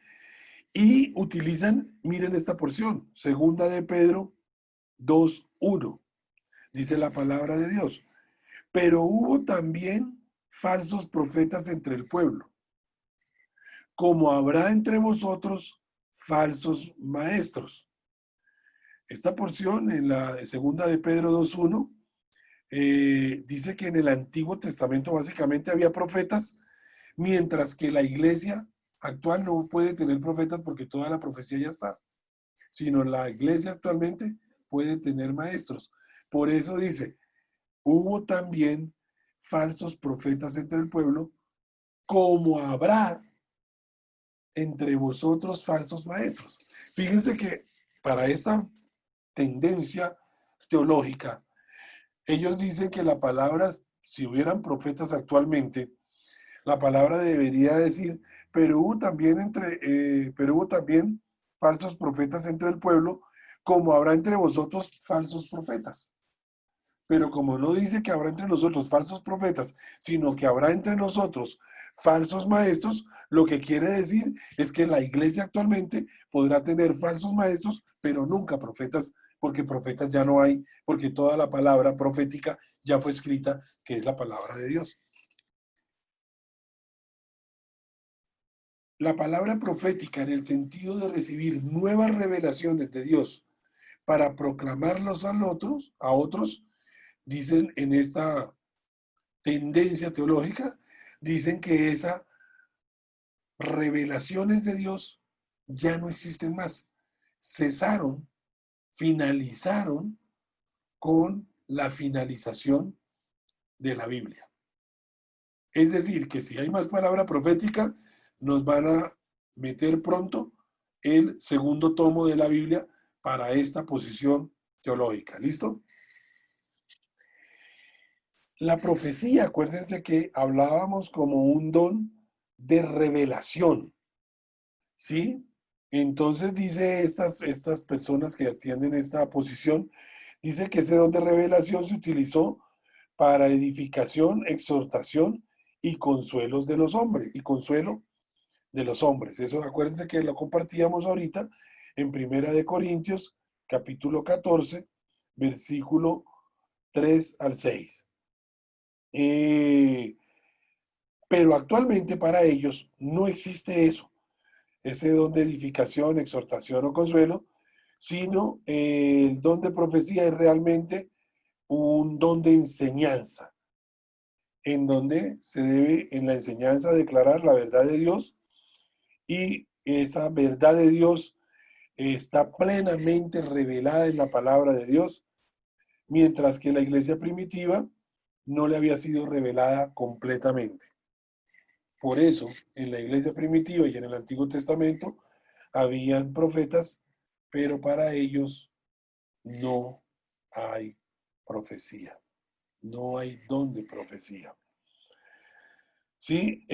Y utilizan, miren esta porción, segunda de Pedro 2:1. Dice la palabra de Dios. Pero hubo también falsos profetas entre el pueblo, como habrá entre vosotros falsos maestros. Esta porción en la segunda de Pedro 2:1 dice que en el Antiguo Testamento básicamente había profetas, mientras que la iglesia actual no puede tener profetas porque toda la profecía ya está, sino la iglesia actualmente puede tener maestros. Por eso dice, hubo también falsos profetas entre el pueblo, como habrá entre vosotros falsos maestros. Fíjense que para esta tendencia teológica, ellos dicen que la palabra, si hubieran profetas actualmente, la palabra debería decir, pero hubo también falsos profetas entre el pueblo, como habrá entre vosotros falsos profetas. Pero como no dice que habrá entre nosotros falsos profetas, sino que habrá entre nosotros falsos maestros, lo que quiere decir es que la iglesia actualmente podrá tener falsos maestros, pero nunca profetas, porque profetas ya no hay, porque toda la palabra profética ya fue escrita, que es la palabra de Dios. la palabra profética en el sentido de recibir nuevas revelaciones de Dios para proclamarlos a otros, dicen en esta tendencia teológica, dicen que esas revelaciones de Dios ya no existen más. Cesaron, finalizaron con la finalización de la Biblia. Es decir, que si hay más palabra profética, nos van a meter pronto el segundo tomo de la Biblia para esta posición teológica. ¿Listo? La profecía, acuérdense que hablábamos como un don de revelación, ¿sí? Entonces dice estas personas que atienden esta posición, dice que ese don de revelación se utilizó para edificación, exhortación y consuelos de los hombres, y consuelo de los hombres. Eso acuérdense que lo compartíamos ahorita en Primera de Corintios, capítulo 14, versículo 3 al 6. Pero actualmente para ellos no existe eso, ese don de edificación, exhortación o consuelo, sino el don de profecía es realmente un don de enseñanza, en donde se debe en la enseñanza declarar la verdad de Dios, y esa verdad de Dios está plenamente revelada en la palabra de Dios, mientras que la iglesia primitiva no le había sido revelada completamente. Por eso, en la iglesia primitiva y en el Antiguo Testamento, habían profetas, pero para ellos no hay profecía. No hay don de profecía. ¿Sí?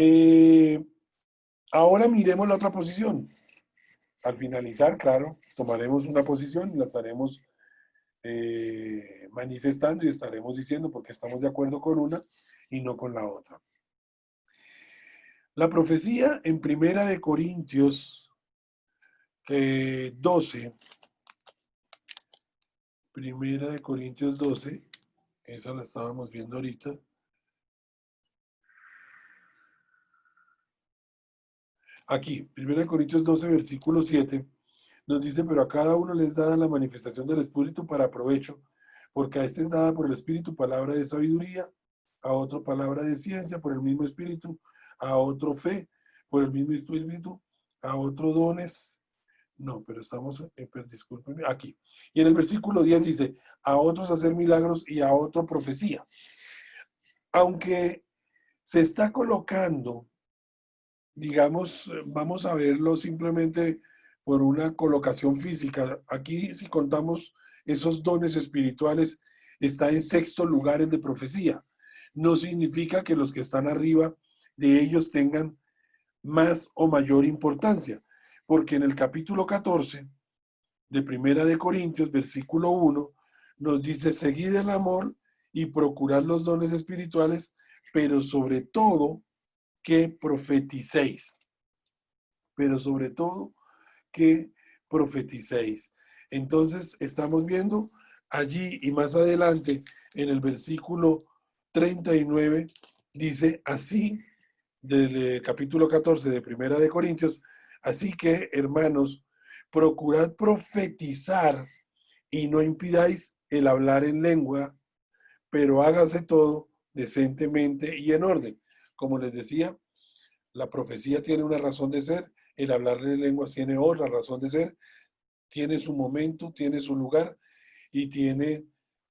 Ahora miremos la otra posición. Al finalizar, claro, tomaremos una posición y la estaremos manifestando y estaremos diciendo por qué estamos de acuerdo con una y no con la otra. La profecía en Primera de Corintios 12, Primera de Corintios 12, esa la estábamos viendo ahorita. Aquí, Primera de Corintios 12, versículo 7, nos dice, pero a cada uno les da la manifestación del Espíritu para provecho, porque a este es dada por el Espíritu palabra de sabiduría, a otro palabra de ciencia por el mismo Espíritu, a otro fe por el mismo Espíritu, a otro dones. No, pero estamos, discúlpenme, aquí. Y en el versículo 10 dice, a otros hacer milagros y a otro profecía. Aunque se está colocando, digamos, vamos a verlo simplemente por una colocación física. Aquí, si contamos esos dones espirituales, está en sexto lugar el de profecía. No significa que los que están arriba de ellos tengan más o mayor importancia, porque en el capítulo 14 de Primera de Corintios, versículo 1, nos dice, seguid el amor y procurad los dones espirituales, pero sobre todo que profeticéis. Pero sobre todo que profeticéis. Entonces estamos viendo allí y más adelante en el versículo 39, dice así, del capítulo 14 de Primera de Corintios, así que, hermanos, procurad profetizar y no impidáis el hablar en lengua, pero hágase todo decentemente y en orden. Como les decía, la profecía tiene una razón de ser, el hablar de lenguas tiene otra razón de ser, tiene su momento, tiene su lugar y tiene,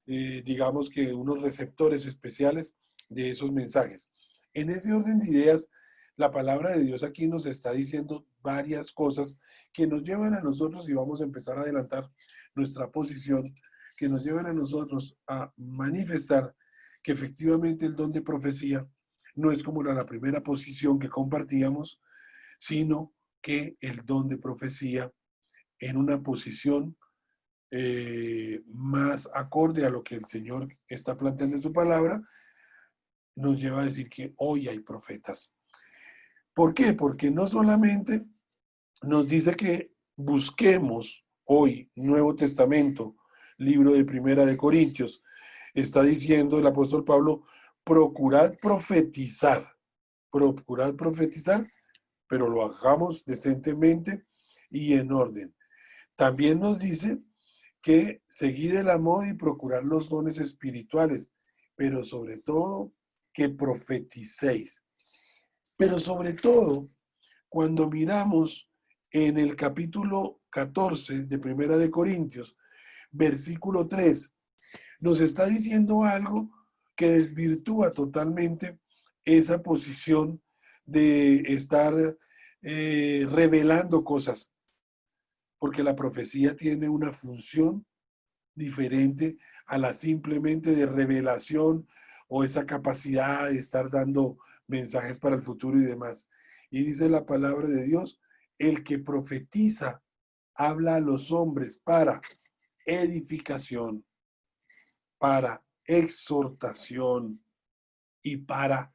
digamos que, unos receptores especiales de esos mensajes. En ese orden de ideas, la palabra de Dios aquí nos está diciendo varias cosas que nos llevan a nosotros, y vamos a empezar a adelantar nuestra posición, que nos llevan a nosotros a manifestar que efectivamente el don de profecía no es como la primera posición que compartíamos, sino que el don de profecía en una posición más acorde a lo que el Señor está planteando en su palabra, nos lleva a decir que hoy hay profetas. ¿Por qué? Porque no solamente nos dice que busquemos hoy Nuevo Testamento, libro de Primera de Corintios, está diciendo el apóstol Pablo, procurad profetizar pero lo hagamos decentemente y en orden. También nos dice que seguid el amor y procurar los dones espirituales, pero sobre todo que profeticéis. Pero sobre todo, cuando miramos en el capítulo 14 de Primera de Corintios, versículo 3, nos está diciendo algo que desvirtúa totalmente esa posición de estar revelando cosas, porque la profecía tiene una función diferente a la simplemente de revelación o esa capacidad de estar dando mensajes para el futuro y demás. Y dice la palabra de Dios, el que profetiza habla a los hombres para edificación, para exhortación y para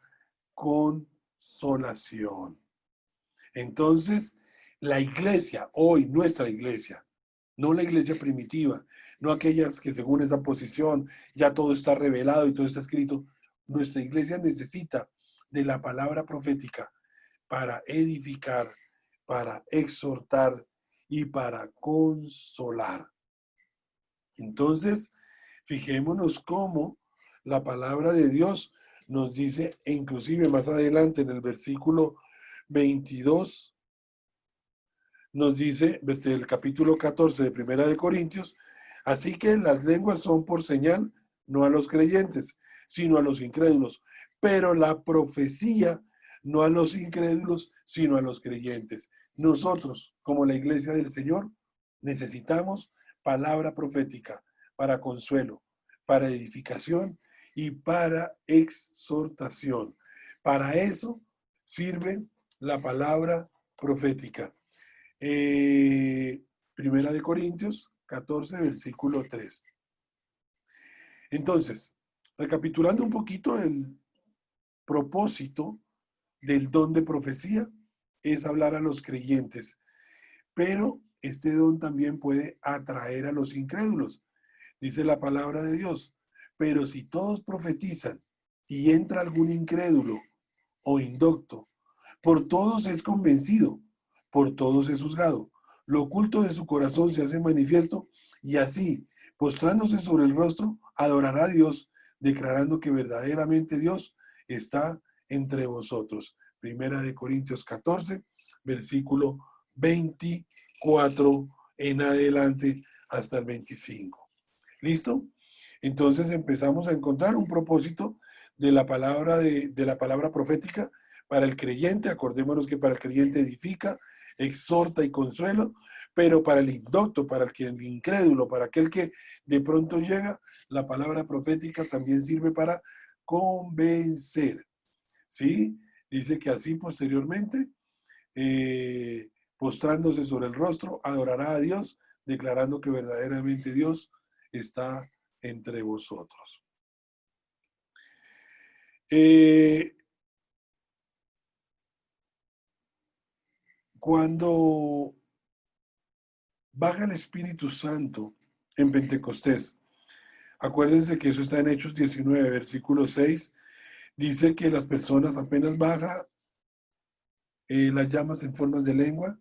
consolación. Entonces, la iglesia, hoy nuestra iglesia, no la iglesia primitiva, no aquellas que según esa posición ya todo está revelado y todo está escrito. Nuestra iglesia necesita de la palabra profética para edificar, para exhortar y para consolar. Entonces, fijémonos cómo la palabra de Dios nos dice, e inclusive más adelante en el versículo 22, nos dice, desde el capítulo 14 de Primera de Corintios, así que las lenguas son por señal, no a los creyentes, sino a los incrédulos, pero la profecía no a los incrédulos, sino a los creyentes. Nosotros, como la iglesia del Señor, necesitamos palabra profética para consuelo, para edificación y para exhortación. Para eso sirve la palabra profética. Primera de Corintios 14, versículo 3. Entonces, recapitulando un poquito, el propósito del don de profecía es hablar a los creyentes, pero este don también puede atraer a los incrédulos. Dice la palabra de Dios, pero si todos profetizan y entra algún incrédulo o indocto, por todos es convencido, por todos es juzgado. Lo oculto de su corazón se hace manifiesto y así, postrándose sobre el rostro, adorará a Dios, declarando que verdaderamente Dios está entre vosotros. Primera de Corintios 14, versículo 24 en adelante hasta el 25. ¿Listo? Entonces empezamos a encontrar un propósito de la palabra, de la palabra profética para el creyente. Acordémonos que para el creyente edifica, exhorta y consuela, pero para el indocto, para el incrédulo, para aquel que de pronto llega, la palabra profética también sirve para convencer. ¿Sí? Dice que así posteriormente, postrándose sobre el rostro, adorará a Dios, declarando que verdaderamente Dios está entre vosotros. Cuando baja el Espíritu Santo en Pentecostés, acuérdense que eso está en Hechos 19, versículo 6, dice que las personas apenas baja las llamas en formas de lengua,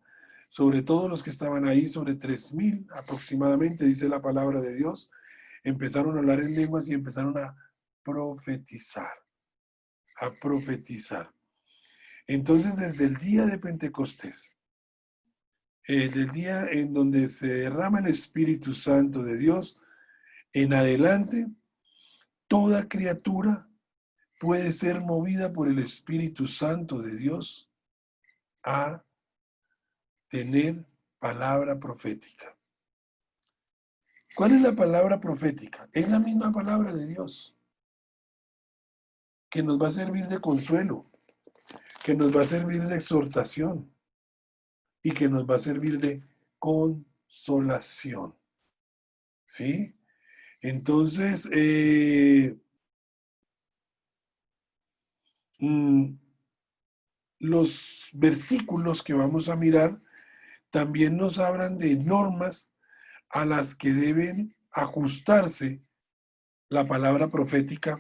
sobre todo los que estaban ahí, sobre 3,000 aproximadamente, dice la palabra de Dios, empezaron a hablar en lenguas y empezaron a profetizar, a profetizar. Entonces, desde el día de Pentecostés, del día en donde se derrama el Espíritu Santo de Dios, en adelante, toda criatura puede ser movida por el Espíritu Santo de Dios a tener palabra profética. ¿Cuál es la palabra profética? Es la misma palabra de Dios, que nos va a servir de consuelo, que nos va a servir de exhortación y que nos va a servir de consolación. ¿Sí? Entonces, los versículos que vamos a mirar también nos hablan de normas a las que deben ajustarse la palabra profética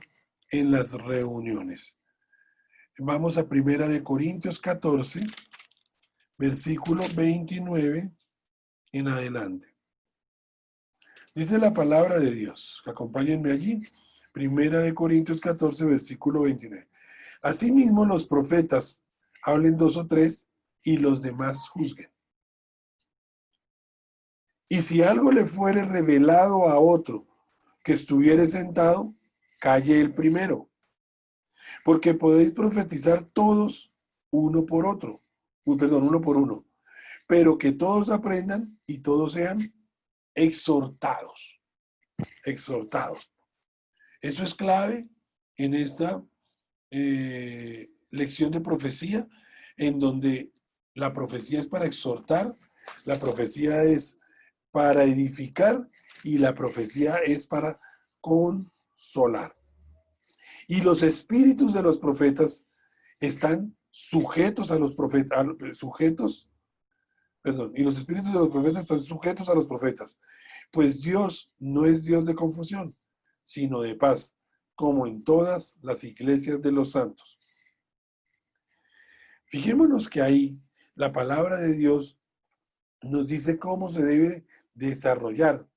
en las reuniones. Vamos a Primera de Corintios 14, versículo 29 en adelante. Dice la palabra de Dios. Acompáñenme allí. Primera de Corintios 14, versículo 29. Asimismo, los profetas hablen 2 o 3 y los demás juzguen. Y si algo le fuere revelado a otro que estuviere sentado, calle el primero. Porque podéis profetizar todos uno por otro. Uno por uno. Pero que todos aprendan y todos sean exhortados. Exhortados. Eso es clave en esta lección de profecía, en donde la profecía es para exhortar, la profecía es para edificar y la profecía es para consolar. Y los espíritus de los profetas están sujetos a los profetas, y los espíritus de los profetas están sujetos a los profetas, pues Dios no es Dios de confusión, sino de paz, como en todas las iglesias de los santos. Fijémonos que ahí la palabra de Dios nos dice cómo se debe desarrollar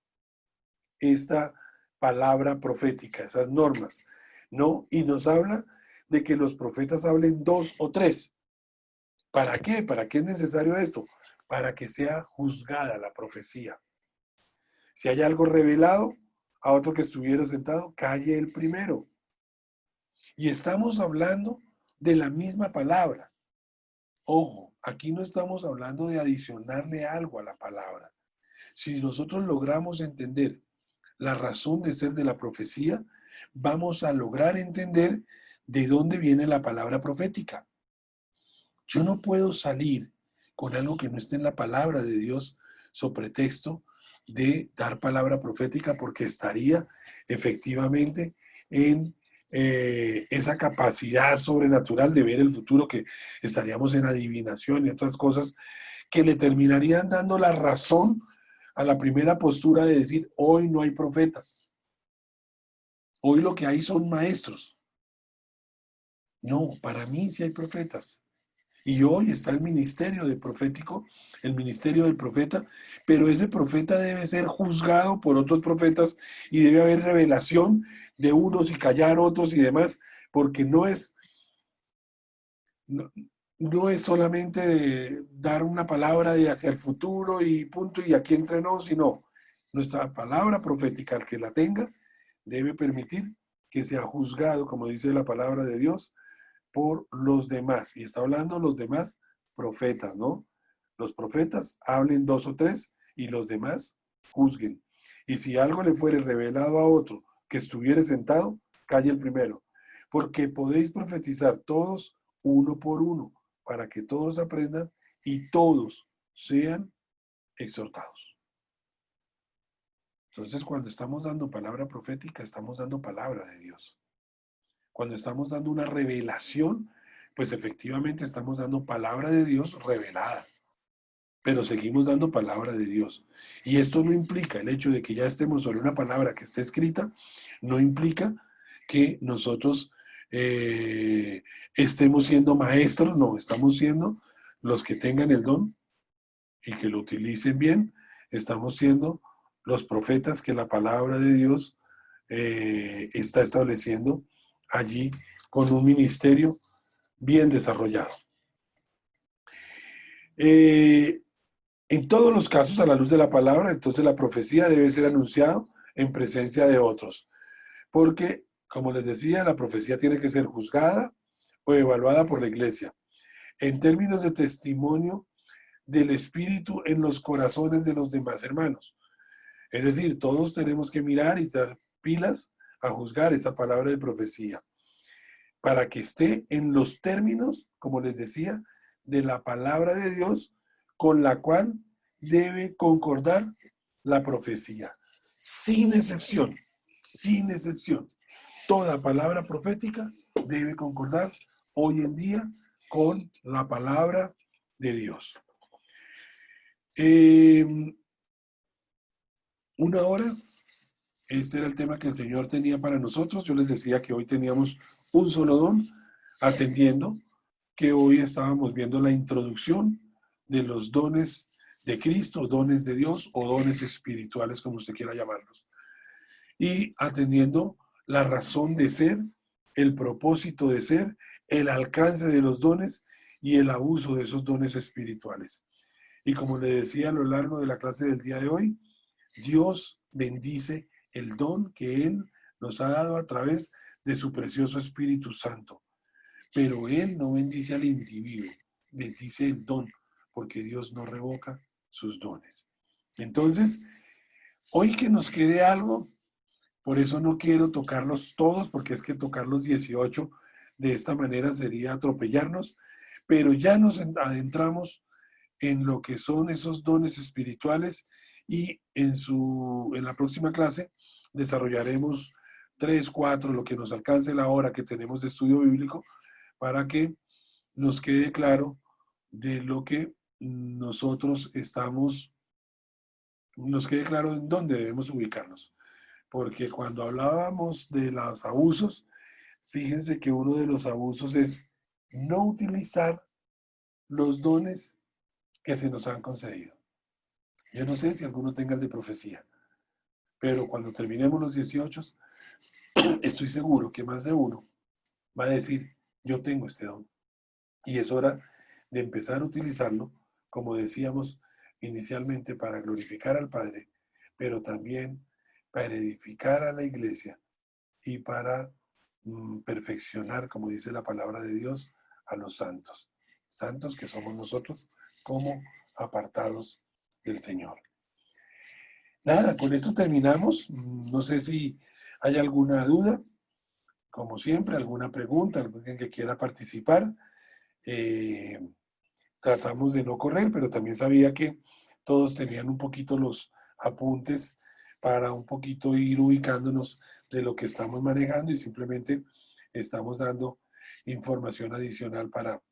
esta palabra profética, esas normas, ¿no? Y nos habla de que los profetas hablen 2 o 3. ¿Para qué? ¿Para qué es necesario esto? Para que sea juzgada la profecía. Si hay algo revelado a otro que estuviera sentado, calle el primero. Y estamos hablando de la misma palabra. Ojo, aquí no estamos hablando de adicionarle algo a la palabra. Si nosotros logramos entender la razón de ser de la profecía, vamos a lograr entender de dónde viene la palabra profética. Yo no puedo salir con algo que no esté en la palabra de Dios sobre pretexto de dar palabra profética, porque estaría efectivamente en esa capacidad sobrenatural de ver el futuro, que estaríamos en adivinación y otras cosas que le terminarían dando la razón a la primera postura de decir, hoy no hay profetas, hoy lo que hay son maestros. No, para mí sí hay profetas. Y hoy está el ministerio del profético, el ministerio del profeta, pero ese profeta debe ser juzgado por otros profetas y debe haber revelación de unos y callar otros y demás, porque no es solamente dar una palabra de hacia el futuro y punto y aquí entrenó, sino nuestra palabra profética, el que la tenga, debe permitir que sea juzgado, como dice la palabra de Dios, por los demás. Y está hablando los demás profetas, ¿no? Los profetas hablen 2 o 3 y los demás juzguen. Y si algo le fuere revelado a otro que estuviere sentado, calle el primero. Porque podéis profetizar todos uno por uno, para que todos aprendan y todos sean exhortados. Entonces, cuando estamos dando palabra profética, estamos dando palabra de Dios. Cuando estamos dando una revelación, pues efectivamente estamos dando palabra de Dios revelada, pero seguimos dando palabra de Dios. Y esto no implica el hecho de que ya estemos sobre una palabra que esté escrita, no implica que nosotros estemos siendo maestros, no, estamos siendo los que tengan el don y que lo utilicen bien, estamos siendo los profetas que la palabra de Dios está estableciendo allí con un ministerio bien desarrollado. En todos los casos, a la luz de la palabra, entonces la profecía debe ser anunciada en presencia de otros, porque, como les decía, la profecía tiene que ser juzgada o evaluada por la iglesia en términos de testimonio del Espíritu en los corazones de los demás hermanos. Es decir, todos tenemos que mirar y dar pilas a juzgar esta palabra de profecía, para que esté en los términos, como les decía, de la palabra de Dios, con la cual debe concordar la profecía. Sin excepción, sin excepción. Toda palabra profética debe concordar hoy en día con la palabra de Dios. Una hora, este era el tema que el Señor tenía para nosotros. Yo les decía que hoy teníamos un solo don, atendiendo que hoy estábamos viendo la introducción de los dones de Cristo, dones de Dios o dones espirituales, como usted quiera llamarlos. Y atendiendo la razón de ser, el propósito de ser, el alcance de los dones y el abuso de esos dones espirituales. Y como le decía a lo largo de la clase del día de hoy, Dios bendice el don que Él nos ha dado a través de su precioso Espíritu Santo. Pero Él no bendice al individuo, bendice el don, porque Dios no revoca sus dones. Entonces, hoy que nos quede algo, por eso no quiero tocarlos todos, porque es que tocar los 18 de esta manera sería atropellarnos, pero ya nos adentramos en lo que son esos dones espirituales y en la próxima clase desarrollaremos 3, 4, lo que nos alcance la hora que tenemos de estudio bíblico para que nos quede claro de lo que nosotros nos quede claro en dónde debemos ubicarnos. Porque cuando hablábamos de los abusos, fíjense que uno de los abusos es no utilizar los dones que se nos han concedido. Yo no sé si alguno tenga el de profecía, pero cuando terminemos los 18, estoy seguro que más de uno va a decir, yo tengo este don. Y es hora de empezar a utilizarlo, como decíamos inicialmente, para glorificar al Padre, pero también para edificar a la iglesia y para perfeccionar, como dice la palabra de Dios, a los santos. Santos que somos nosotros como apartados del Señor. Nada, con esto terminamos. No sé si hay alguna duda, como siempre, alguna pregunta, alguien que quiera participar. Tratamos de no correr, pero también sabía que todos tenían un poquito los apuntes para un poquito ir ubicándonos de lo que estamos manejando y simplemente estamos dando información adicional para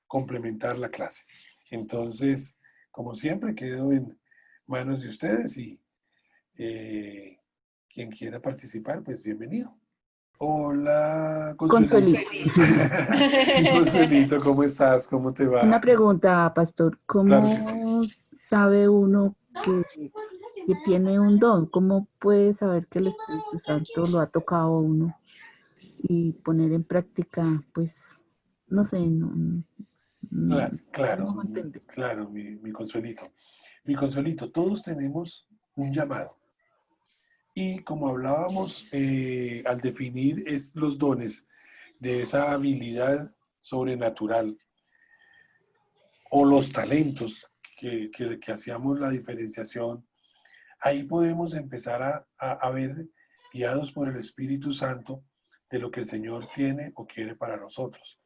complementar la clase. Entonces, como siempre, quedo en manos de ustedes y quien quiera participar, pues bienvenido. Hola, Consuelito. Consuelito, ¿cómo estás? ¿Cómo te va? Una pregunta, pastor. Claro que sí. ¿Cómo sabe uno que tiene un don? ¿Cómo puede saber que el Espíritu Santo lo ha tocado a uno y poner en práctica, pues, no sé, Claro, no entender? claro, mi Consuelito. Mi Consuelito, todos tenemos un llamado. Y como hablábamos al definir los dones de esa habilidad sobrenatural o los talentos que hacíamos la diferenciación, ahí podemos empezar a ver, guiados por el Espíritu Santo, de lo que el Señor tiene o quiere para nosotros.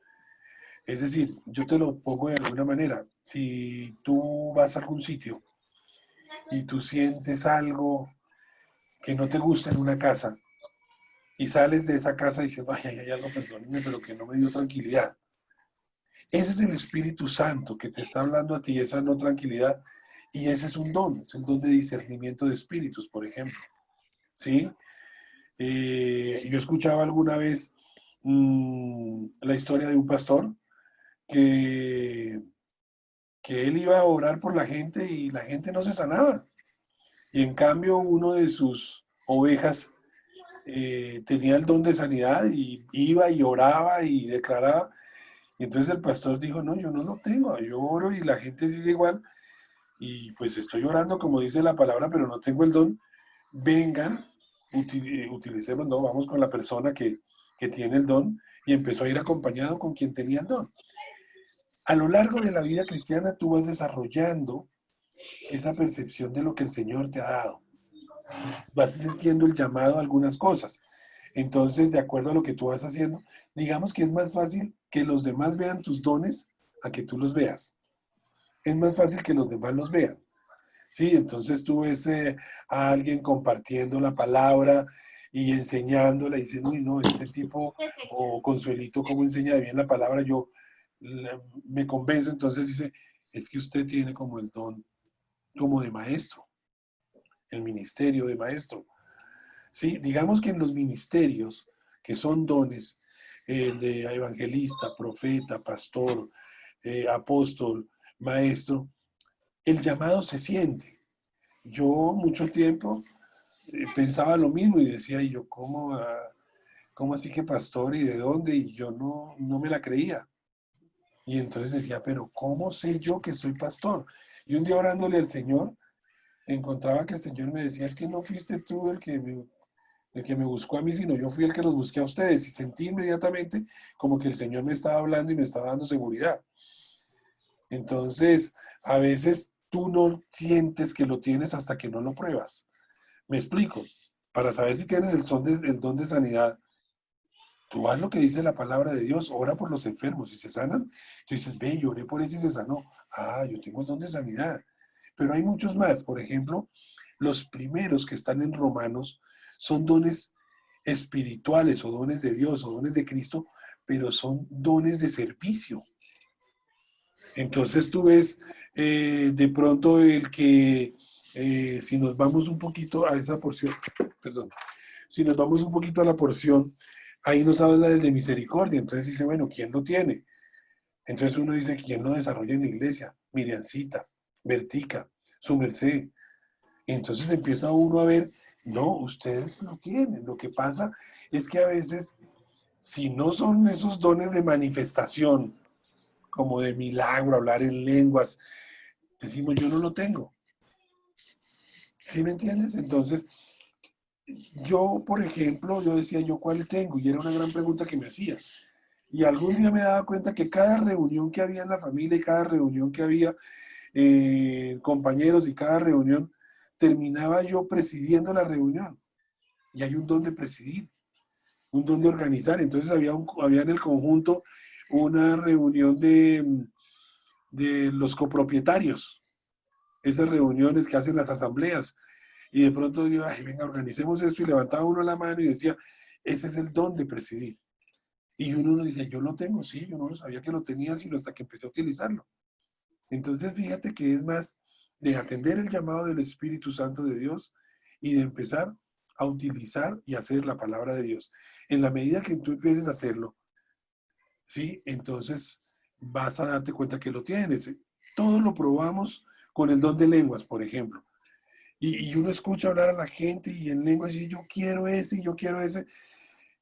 Es decir, yo te lo pongo de alguna manera. Si tú vas a algún sitio y tú sientes algo que no te gusta en una casa y sales de esa casa diciendo, ay, hay algo, perdónenme, pero que no me dio tranquilidad. Ese es el Espíritu Santo que te está hablando a ti, esa no tranquilidad. Y ese es un don, es el don de discernimiento de espíritus, por ejemplo. ¿Sí? Yo escuchaba alguna vez la historia de un pastor que él iba a orar por la gente y la gente no se sanaba. Y en cambio uno de sus ovejas tenía el don de sanidad y iba y oraba y declaraba. Y entonces el pastor dijo, no, yo no lo tengo, yo oro y la gente sigue igual. Y pues estoy orando como dice la palabra, pero no tengo el don. Vengan, utilicemos, no, vamos con la persona que tiene el don y empezó a ir acompañado con quien tenía el don. A lo largo de la vida cristiana tú vas desarrollando esa percepción de lo que el Señor te ha dado. Vas sintiendo el llamado a algunas cosas. Entonces, de acuerdo a lo que tú vas haciendo, digamos que es más fácil que los demás vean tus dones a que tú los veas. Es más fácil que los demás los vean. Sí, entonces tú ves a alguien compartiendo la palabra y enseñándola y dicen, uy, no, ese tipo o Consuelito, cómo enseña bien la palabra, me convenzo, entonces dice, es que usted tiene como el don, como de maestro, el ministerio de maestro. Sí, digamos que en los ministerios, que son dones, de evangelista, profeta, pastor, apóstol, maestro, el llamado se siente. Yo mucho tiempo pensaba lo mismo y decía, ¿y yo cómo así que pastor y de dónde? Y yo no me la creía. Y entonces decía, pero ¿cómo sé yo que soy pastor? Y un día orándole al Señor, encontraba que el Señor me decía, es que no fuiste tú el que me buscó a mí, sino yo fui el que los busqué a ustedes. Y sentí inmediatamente como que el Señor me estaba hablando y me estaba dando seguridad. Entonces, a veces tú no sientes que lo tienes hasta que no lo pruebas. Me explico. Para saber si tienes el don de sanidad, tú haz lo que dice la palabra de Dios, ora por los enfermos y se sanan. Tú dices, ve, yo oré por eso y se sanó. Ah, yo tengo el don de sanidad. Pero hay muchos más. Por ejemplo, los primeros que están en Romanos son dones espirituales o dones de Dios o dones de Cristo, pero son dones de servicio. Entonces tú ves de pronto el que, si nos vamos un poquito a esa porción, perdón, si nos vamos un poquito a la porción, ahí nos habla del de misericordia. Entonces dice, bueno, ¿quién lo tiene? Entonces uno dice, ¿quién lo desarrolla en la iglesia? Miriancita, Bertica, su merced. Entonces empieza uno a ver, no, ustedes lo tienen. Lo que pasa es que a veces, si no son esos dones de manifestación, como de milagro, hablar en lenguas, decimos, yo no lo tengo. ¿Sí me entiendes? Entonces, yo, por ejemplo, yo decía, ¿yo cuál tengo? Y era una gran pregunta que me hacía. Y algún día me daba cuenta que cada reunión que había en la familia y cada reunión que había compañeros y cada reunión, terminaba yo presidiendo la reunión. Y hay un don de presidir, un don de organizar. Entonces había en el conjunto una reunión de los copropietarios, esas reuniones que hacen las asambleas. Y de pronto yo, ay, venga, organicemos esto, y levantaba uno la mano y decía, ese es el don de presidir. Y uno dice, yo lo tengo, sí, yo no lo sabía que lo tenía, sino hasta que empecé a utilizarlo. Entonces fíjate que es más de atender el llamado del Espíritu Santo de Dios y de empezar a utilizar y hacer la palabra de Dios. En la medida que tú empieces a hacerlo, ¿sí? Entonces vas a darte cuenta que lo tienes. Todos lo probamos con el don de lenguas, por ejemplo. Y uno escucha hablar a la gente y en lenguas y yo quiero ese, yo quiero ese.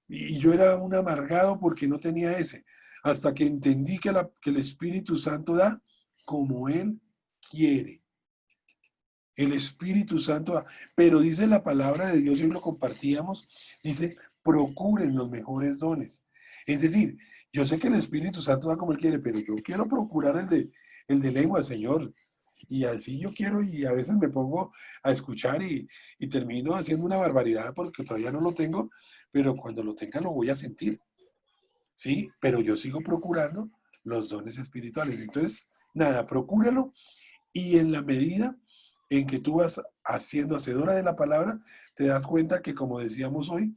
Y yo era un amargado porque no tenía ese. Hasta que entendí que el Espíritu Santo da como Él quiere. El Espíritu Santo da. Pero dice la palabra de Dios, y lo compartíamos, dice, procuren los mejores dones. Es decir, yo sé que el Espíritu Santo da como Él quiere, pero yo quiero procurar el de lengua, Señor. Y así yo quiero, y a veces me pongo a escuchar y termino haciendo una barbaridad porque todavía no lo tengo, pero cuando lo tenga lo voy a sentir, ¿sí? Pero yo sigo procurando los dones espirituales. Entonces, nada, procúralo, y en la medida en que tú vas haciendo hacedora de la palabra, te das cuenta que, como decíamos hoy,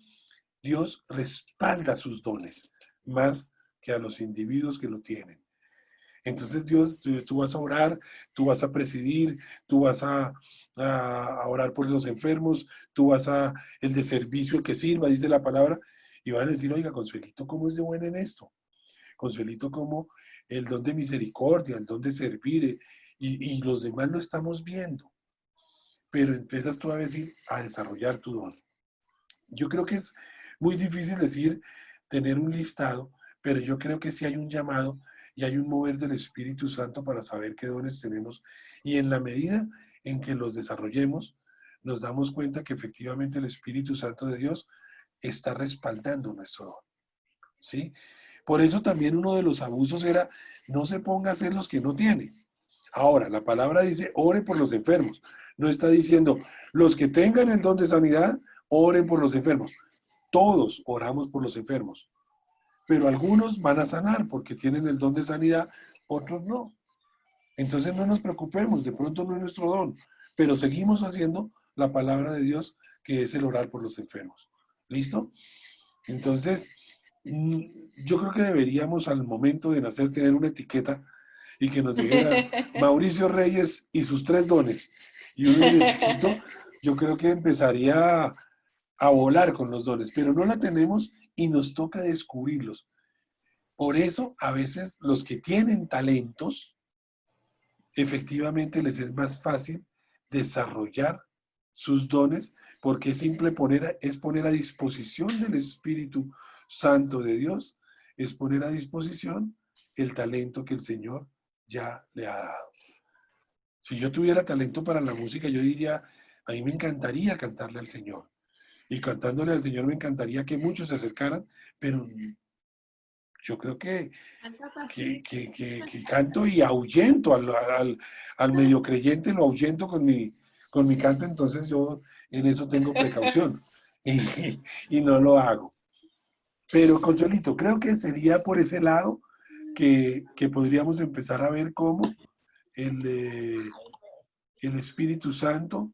Dios respalda sus dones más que a los individuos que lo tienen. Entonces Dios, tú vas a orar, tú vas a presidir, tú vas a orar por los enfermos, tú vas el de servicio, el que sirva, dice la palabra, y van a decir, oiga, Consuelito, ¿cómo es de buena en esto? Consuelito, ¿cómo el don de misericordia, el don de servir, y los demás lo estamos viendo, pero empiezas tú a decir, a desarrollar tu don. Yo creo que es muy difícil decir, tener un listado, pero yo creo que sí hay un llamado y hay un mover del Espíritu Santo para saber qué dones tenemos. Y en la medida en que los desarrollemos, nos damos cuenta que efectivamente el Espíritu Santo de Dios está respaldando nuestro don. ¿Sí? Por eso también uno de los abusos era, no se ponga a hacer los que no tiene. Ahora, la palabra dice, ore por los enfermos. No está diciendo, los que tengan el don de sanidad, oren por los enfermos. Todos oramos por los enfermos, pero algunos van a sanar porque tienen el don de sanidad, otros no. Entonces no nos preocupemos, de pronto no es nuestro don, pero seguimos haciendo la palabra de Dios, que es el orar por los enfermos. ¿Listo? Entonces, yo creo que deberíamos al momento de nacer tener una etiqueta y que nos dijera Mauricio Reyes y sus 3 dones. Y uno desde chiquito, yo creo que empezaría a volar con los dones, pero no la tenemos y nos toca descubrirlos. Por eso, a veces los que tienen talentos, efectivamente les es más fácil desarrollar sus dones, porque es poner a disposición del Espíritu Santo de Dios, es poner a disposición el talento que el Señor ya le ha dado. Si yo tuviera talento para la música, yo diría, a mí me encantaría cantarle al Señor. Y cantándole al Señor me encantaría que muchos se acercaran, pero yo creo que canto y ahuyento al medio creyente, lo ahuyento con mi canto, entonces yo en eso tengo precaución y no lo hago. Pero Consuelito, creo que sería por ese lado que podríamos empezar a ver cómo el Espíritu Santo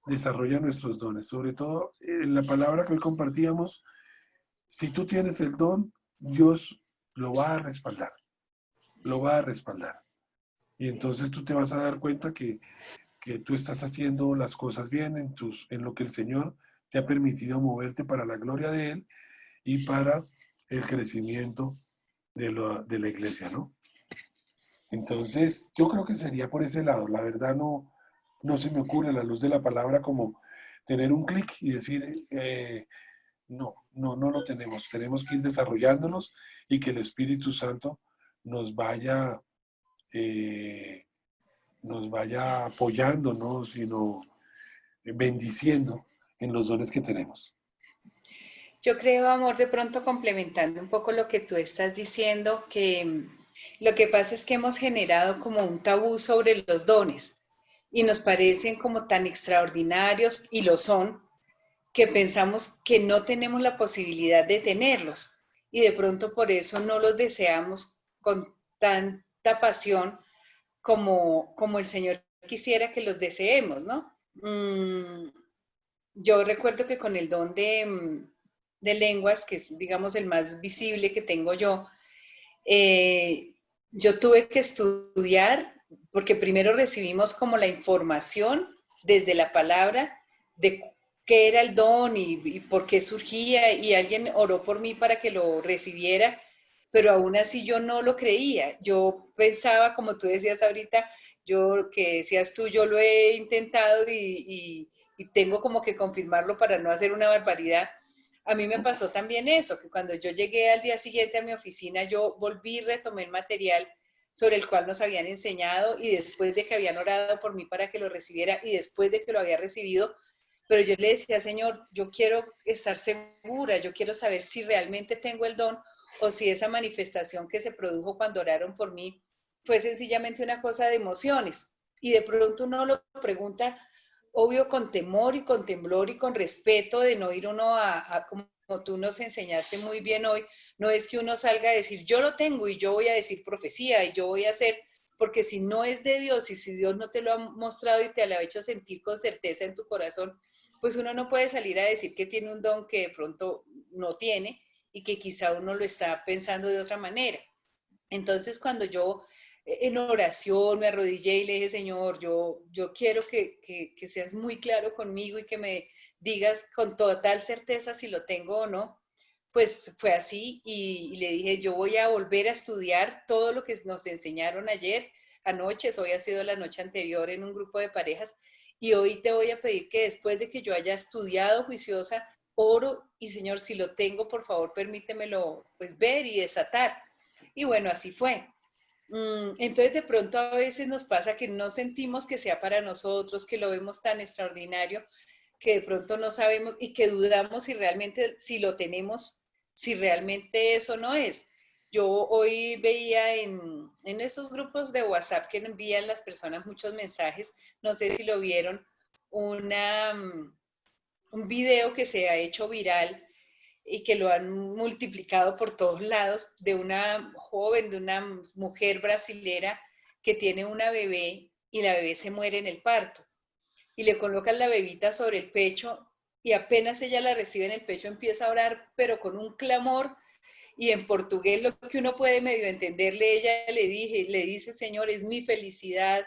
desarrolla nuestros dones. Sobre todo en la palabra que hoy compartíamos, si tú tienes el don, Dios lo va a respaldar, lo va a respaldar. Y entonces tú te vas a dar cuenta que tú estás haciendo las cosas bien en lo que el Señor te ha permitido moverte para la gloria de Él y para el crecimiento de la iglesia, ¿no? Entonces, yo creo que sería por ese lado. La verdad no se me ocurre a la luz de la palabra como tener un clic y decir, no lo tenemos. Tenemos que ir desarrollándolos y que el Espíritu Santo nos vaya, eh, nos vaya apoyando, ¿no? Sino bendiciendo en los dones que tenemos. Yo creo, amor, de pronto complementando un poco lo que tú estás diciendo, que lo que pasa es que hemos generado como un tabú sobre los dones y nos parecen como tan extraordinarios, y lo son, que pensamos que no tenemos la posibilidad de tenerlos, y de pronto por eso no los deseamos con tanta pasión como el Señor quisiera que los deseemos, ¿no? Yo recuerdo que con el don de lenguas, que es, digamos, el más visible que tengo yo tuve que estudiar, porque primero recibimos como la información desde la palabra de qué era el don y por qué surgía, y alguien oró por mí para que lo recibiera, pero aún así yo no lo creía. Yo pensaba, como tú decías ahorita, yo que decías tú, yo lo he intentado y tengo como que confirmarlo para no hacer una barbaridad. A mí me pasó también eso, que cuando yo llegué al día siguiente a mi oficina, yo volví y retomé el material sobre el cual nos habían enseñado, y después de que habían orado por mí para que lo recibiera y después de que lo había recibido, pero yo le decía, Señor, yo quiero estar segura, yo quiero saber si realmente tengo el don o si esa manifestación que se produjo cuando oraron por mí fue sencillamente una cosa de emociones. Y de pronto uno lo pregunta, obvio, con temor y con temblor y con respeto, de no ir uno como tú nos enseñaste muy bien hoy, no es que uno salga a decir, yo lo tengo y yo voy a decir profecía y yo voy a hacer, porque si no es de Dios y si Dios no te lo ha mostrado y te lo ha hecho sentir con certeza en tu corazón, pues uno no puede salir a decir que tiene un don que de pronto no tiene y que quizá uno lo está pensando de otra manera. Entonces, cuando yo en oración me arrodillé y le dije, Señor, yo quiero que seas muy claro conmigo y que me digas con total certeza si lo tengo o no, pues fue así, y le dije, yo voy a volver a estudiar todo lo que nos enseñaron ayer, anoche, hoy ha sido la noche anterior en un grupo de parejas, y hoy te voy a pedir que después de que yo haya estudiado juiciosa, oro, y Señor, si lo tengo, por favor, permítemelo pues ver y desatar. Y bueno, así fue. Entonces de pronto a veces nos pasa que no sentimos que sea para nosotros, que lo vemos tan extraordinario, que de pronto no sabemos y que dudamos si realmente, si lo tenemos, si realmente eso no es. Yo hoy veía en esos grupos de WhatsApp que envían las personas muchos mensajes, no sé si lo vieron, un video que se ha hecho viral y que lo han multiplicado por todos lados, de una joven, de una mujer brasilera que tiene una bebé y la bebé se muere en el parto, y le colocan la bebita sobre el pecho, y apenas ella la recibe en el pecho empieza a orar, pero con un clamor, y en portugués lo que uno puede medio entenderle, ella le dice, Señor, es mi felicidad,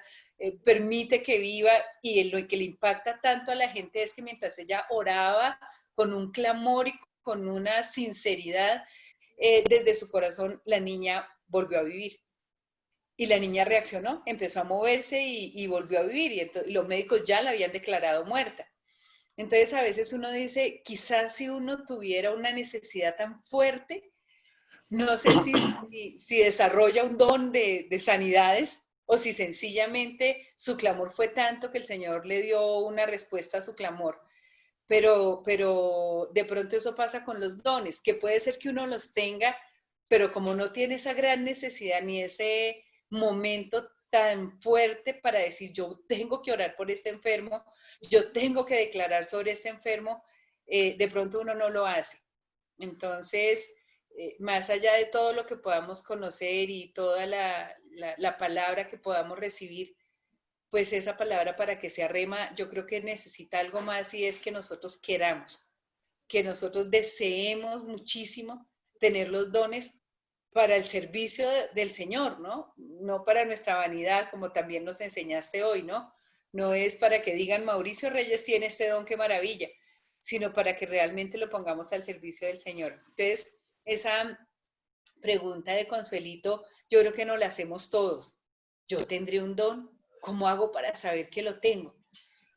permite que viva, y lo que le impacta tanto a la gente es que mientras ella oraba con un clamor y con una sinceridad, desde su corazón la niña volvió a vivir. Y la niña reaccionó, empezó a moverse y volvió a vivir. Y los médicos ya la habían declarado muerta. Entonces a veces uno dice, quizás si uno tuviera una necesidad tan fuerte, no sé si desarrolla un don de sanidades o si sencillamente su clamor fue tanto que el Señor le dio una respuesta a su clamor. Pero de pronto eso pasa con los dones, que puede ser que uno los tenga, pero como no tiene esa gran necesidad ni ese momento tan fuerte para decir, yo tengo que orar por este enfermo, yo tengo que declarar sobre este enfermo, de pronto uno no lo hace. Entonces, más allá de todo lo que podamos conocer y toda la palabra que podamos recibir, pues esa palabra para que sea rema, yo creo que necesita algo más y es que nosotros queramos, que nosotros deseemos muchísimo tener los dones para el servicio del Señor, ¿no? No para nuestra vanidad, como también nos enseñaste hoy, ¿no? No es para que digan, Mauricio Reyes tiene este don, qué maravilla, sino para que realmente lo pongamos al servicio del Señor. Entonces, esa pregunta de Consuelito, yo creo que nos la hacemos todos. Yo tendré un don, ¿cómo hago para saber que lo tengo?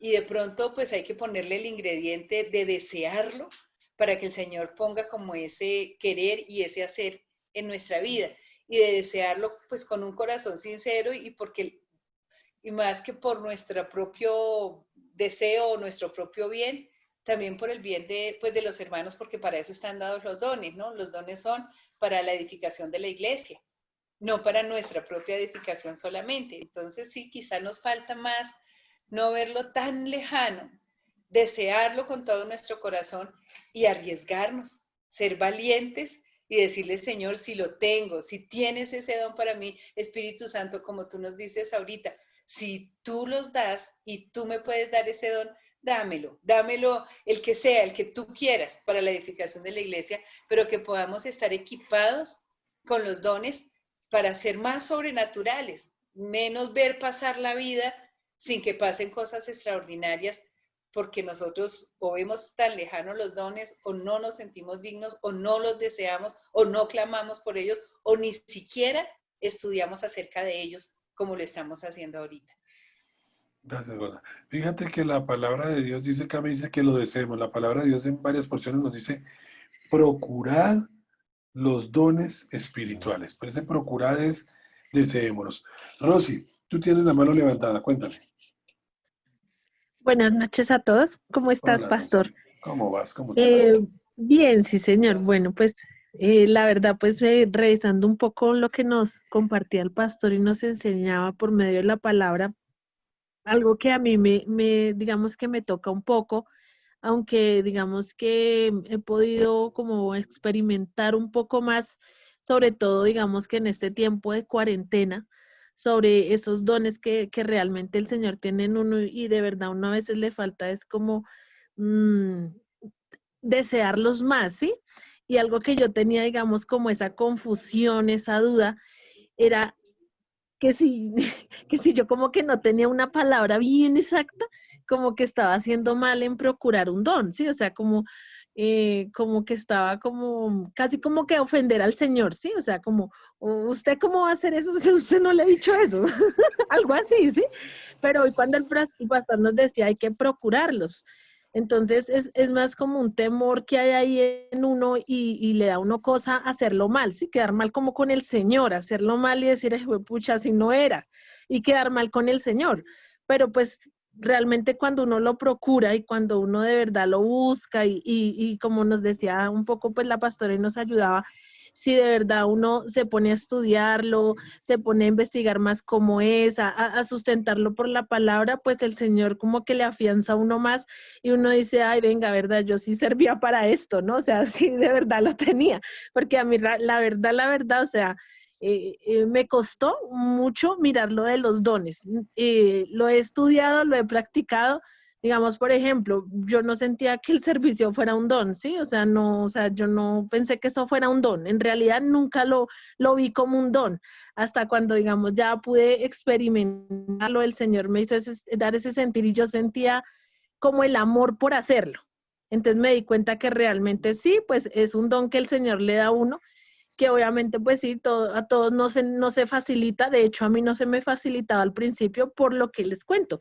Y de pronto, pues hay que ponerle el ingrediente de desearlo para que el Señor ponga como ese querer y ese hacer en nuestra vida. Y de desearlo, pues con un corazón sincero y más que por nuestro propio deseo o nuestro propio bien, también por el bien pues de los hermanos, porque para eso están dados los dones, ¿no? Los dones son para la edificación de la iglesia, no para nuestra propia edificación solamente. Entonces sí, quizá nos falta más no verlo tan lejano, desearlo con todo nuestro corazón y arriesgarnos, ser valientes y decirle, Señor, si lo tengo, si tienes ese don para mí, Espíritu Santo, como tú nos dices ahorita, si tú los das y tú me puedes dar ese don, dámelo el que sea, el que tú quieras para la edificación de la iglesia, pero que podamos estar equipados con los dones para ser más sobrenaturales, menos ver pasar la vida sin que pasen cosas extraordinarias, porque nosotros o vemos tan lejanos los dones, o no nos sentimos dignos, o no los deseamos, o no clamamos por ellos, o ni siquiera estudiamos acerca de ellos como lo estamos haciendo ahorita. Gracias, Rosa. Fíjate que la palabra de Dios dice, acá me dice que lo deseemos. La palabra de Dios en varias porciones nos dice, procurad los dones espirituales. Por ese procurad es deseémonos. Rosy, tú tienes la mano levantada, cuéntame. Buenas noches a todos. ¿Cómo estás, Hola, pastor? Rosy. ¿Cómo vas? ¿Cómo te va? Bien, sí, señor. Bueno, pues la verdad, pues revisando un poco lo que nos compartía el pastor y nos enseñaba por medio de la palabra, algo que a mí digamos que me toca un poco, aunque digamos que he podido como experimentar un poco más, sobre todo digamos que en este tiempo de cuarentena, sobre esos dones que realmente el Señor tiene en uno y de verdad uno a veces le falta es como mm, desearlos más, ¿sí? Y algo que yo tenía, digamos, como esa confusión, esa duda, era que si, que si yo como que no tenía una palabra bien exacta, como que estaba haciendo mal en procurar un don, ¿sí? O sea, como que estaba como, casi como que ofender al Señor, ¿sí? O sea, como, ¿usted cómo va a hacer eso si usted no le ha dicho eso? Algo así, ¿sí? Pero hoy cuando el pastor nos decía hay que procurarlos, entonces es más como un temor que hay ahí en uno y le da a uno cosa hacerlo mal, ¿sí? Quedar mal como con el Señor, hacerlo mal y decir, "Ay, pucha, así no era", y quedar mal con el Señor. Pero pues realmente cuando uno lo procura y cuando uno de verdad lo busca y como nos decía un poco pues la pastora y nos ayudaba, si de verdad uno se pone a estudiarlo, se pone a investigar más cómo es, a sustentarlo por la palabra, pues el Señor como que le afianza a uno más y uno dice, ay, venga, verdad, yo sí servía para esto, ¿no? O sea, sí, de verdad lo tenía, porque a mí la verdad, o sea, me costó mucho mirar lo de los dones. Lo he estudiado, lo he practicado. Digamos, por ejemplo, yo no sentía que el servicio fuera un don, ¿sí? O sea, no, o sea, yo no pensé que eso fuera un don. En realidad nunca lo vi como un don. Hasta cuando, digamos, ya pude experimentarlo, el Señor me hizo dar ese sentir y yo sentía como el amor por hacerlo. Entonces me di cuenta que realmente sí, pues es un don que el Señor le da a uno que obviamente pues sí, a todos no se facilita, de hecho a mí no se me facilitaba al principio por lo que les cuento.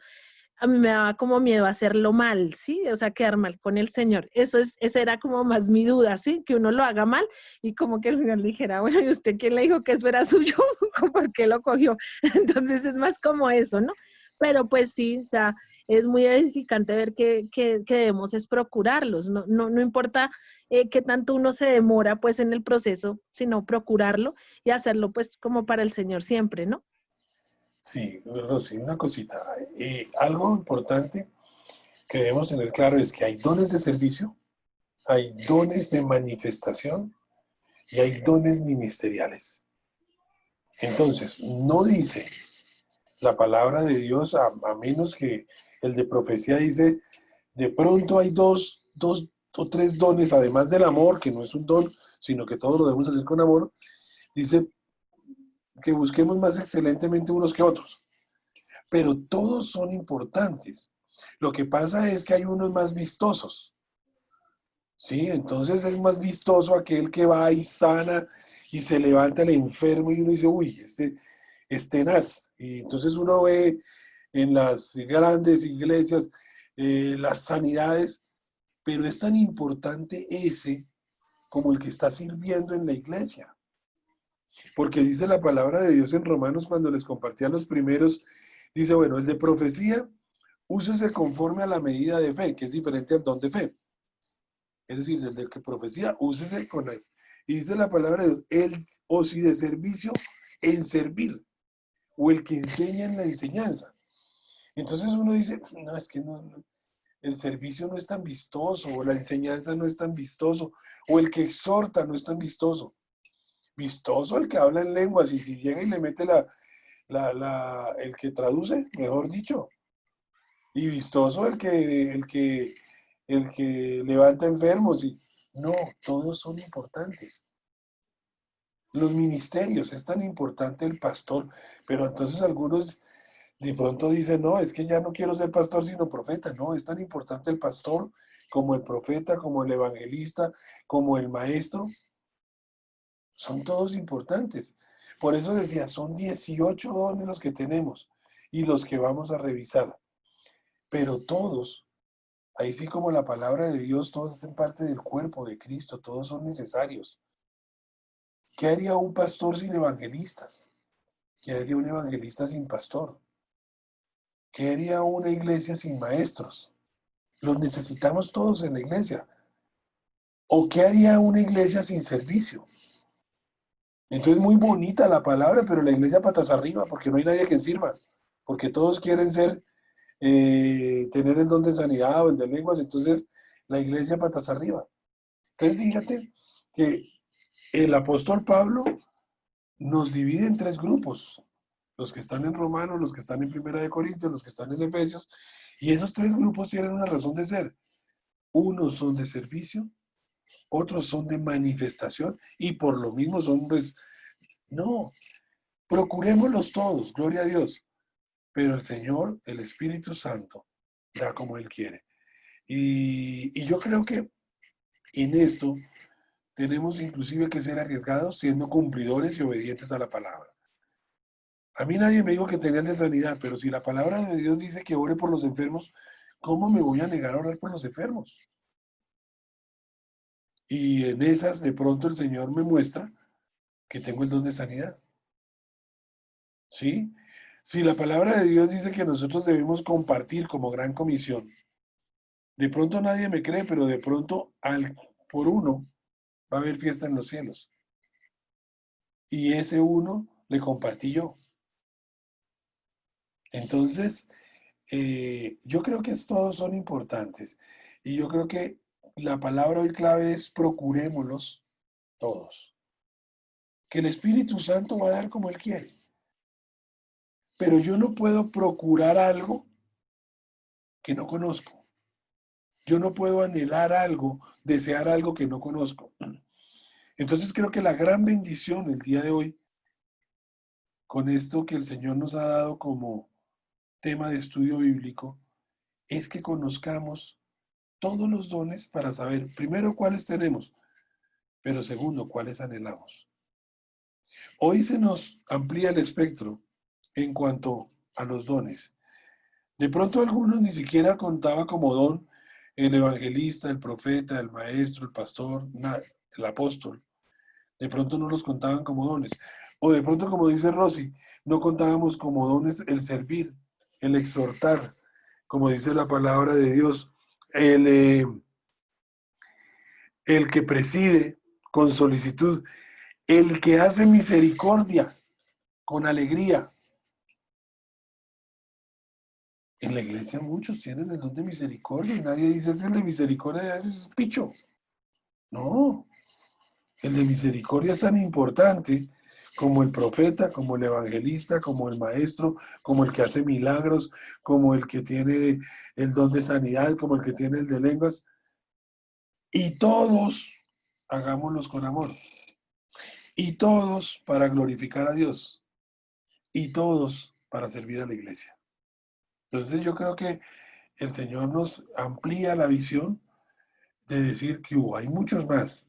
A mí me daba como miedo hacerlo mal, ¿sí? O sea, quedar mal con el Señor. Esa era como más mi duda, ¿sí? Que uno lo haga mal y como que el Señor le dijera, bueno, ¿y usted quién le dijo que eso era suyo? ¿Por qué lo cogió? Entonces es más como eso, ¿no? Pero pues sí, o sea, es muy edificante ver que debemos es procurarlos, no importa qué tanto uno se demora pues en el proceso, sino procurarlo y hacerlo pues como para el Señor siempre, ¿no? Sí, Rosy, una cosita. Algo importante que debemos tener claro es que hay dones de servicio, hay dones de manifestación y hay dones ministeriales. Entonces, no dice la palabra de Dios, a menos que el de profecía dice, de pronto hay dos o tres dones, además del amor, que no es un don, sino que todo lo debemos hacer con amor, dice que busquemos más excelentemente unos que otros. Pero todos son importantes. Lo que pasa es que hay unos más vistosos, ¿sí? Entonces es más vistoso aquel que va y sana y se levanta el enfermo y uno dice, uy, este es tenaz. Y entonces uno ve en las grandes iglesias las sanidades, pero es tan importante ese como el que está sirviendo en la iglesia. Porque dice la palabra de Dios en Romanos cuando les compartía a los primeros, dice, bueno, el de profecía, úsese conforme a la medida de fe, que es diferente al don de fe. Es decir, el de que profecía, úsese con eso. Y dice la palabra de Dios, el o si de servicio, en servir, o el que enseña en la enseñanza. Entonces uno dice, no, es que el servicio no es tan vistoso, o la enseñanza no es tan vistoso, o el que exhorta no es tan vistoso. Vistoso el que habla en lenguas, y si llega y le mete el que traduce, mejor dicho. Y vistoso el que levanta enfermos. No, todos son importantes. Los ministerios, es tan importante el pastor, pero entonces algunos de pronto dicen, no, es que ya no quiero ser pastor sino profeta. No, es tan importante el pastor como el profeta, como el evangelista, como el maestro. Son todos importantes. Por eso decía, son 18 dones los que tenemos y los que vamos a revisar. Pero todos, ahí sí como la palabra de Dios, todos hacen parte del cuerpo de Cristo, todos son necesarios. ¿Qué haría un pastor sin evangelistas? ¿Qué haría un evangelista sin pastor? ¿Qué haría una iglesia sin maestros? Los necesitamos todos en la iglesia. ¿O qué haría una iglesia sin servicio? Entonces muy bonita la palabra, pero la iglesia patas arriba, porque no hay nadie que sirva, porque todos quieren tener el don de sanidad o el de lenguas, entonces la iglesia patas arriba. Entonces fíjate que el apóstol Pablo nos divide en tres grupos, los que están en Romanos, los que están en Primera de Corintios, los que están en Efesios, y esos tres grupos tienen una razón de ser. Unos son de servicio, otros son de manifestación, y por lo mismo son, pues, no, procurémoslos todos, gloria a Dios, pero el Señor, el Espíritu Santo, da como Él quiere. Y yo creo que en esto tenemos inclusive que ser arriesgados siendo cumplidores y obedientes a la palabra. A mí nadie me dijo que tenía el de sanidad, pero si la palabra de Dios dice que ore por los enfermos, ¿cómo me voy a negar a orar por los enfermos? Y en esas de pronto el Señor me muestra que tengo el don de sanidad. ¿Sí? Si la palabra de Dios dice que nosotros debemos compartir como gran comisión, de pronto nadie me cree, pero de pronto por uno va a haber fiesta en los cielos. Y ese uno le compartí yo. Entonces, yo creo que todos son importantes. Y yo creo que la palabra hoy clave es procurémoslos todos. Que el Espíritu Santo va a dar como Él quiere. Pero yo no puedo procurar algo que no conozco. Yo no puedo anhelar algo, desear algo que no conozco. Entonces creo que la gran bendición el día de hoy, con esto que el Señor nos ha dado como tema de estudio bíblico, es que conozcamos todos los dones para saber, primero, cuáles tenemos, pero segundo, cuáles anhelamos. Hoy se nos amplía el espectro en cuanto a los dones. De pronto algunos ni siquiera contaba como don el evangelista, el profeta, el maestro, el pastor, el apóstol. De pronto no los contaban como dones. O de pronto, como dice Rosy, no contábamos como dones el servir, el exhortar, como dice la palabra de Dios, el que preside con solicitud, el que hace misericordia con alegría. En la iglesia muchos tienen el don de misericordia y nadie dice, es el de misericordia, ese es picho. No, el de misericordia es tan importante como el profeta, como el evangelista, como el maestro, como el que hace milagros, como el que tiene el don de sanidad, como el que tiene el de lenguas. Y todos hagámoslos con amor. Y todos para glorificar a Dios. Y todos para servir a la iglesia. Entonces yo creo que el Señor nos amplía la visión de decir que hay muchos más.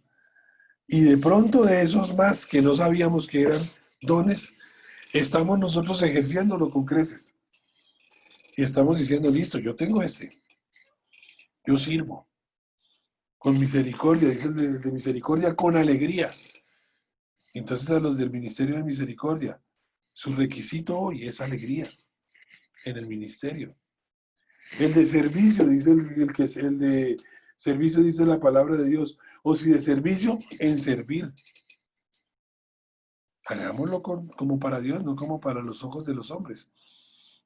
Y de pronto de esos más que no sabíamos que eran dones, estamos nosotros ejerciéndolo con creces. Y estamos diciendo, listo, yo tengo yo sirvo. Con misericordia, dice el de misericordia, con alegría. Entonces a los del Ministerio de Misericordia, su requisito hoy es alegría en el ministerio. El de servicio, dice el de servicio, dice la palabra de Dios. O si de servicio, en servir. Hagámoslo como para Dios, no como para los ojos de los hombres.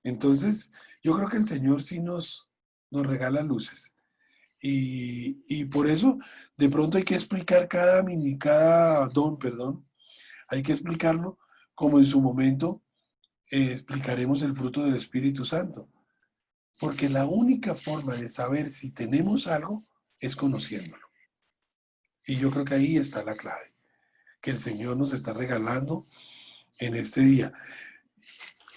Entonces, yo creo que el Señor sí nos regala luces. Y por eso, de pronto hay que explicar cada don, hay que explicarlo como en su momento explicaremos el fruto del Espíritu Santo. Porque la única forma de saber si tenemos algo es conociéndolo. Y yo creo que ahí está la clave, que el Señor nos está regalando en este día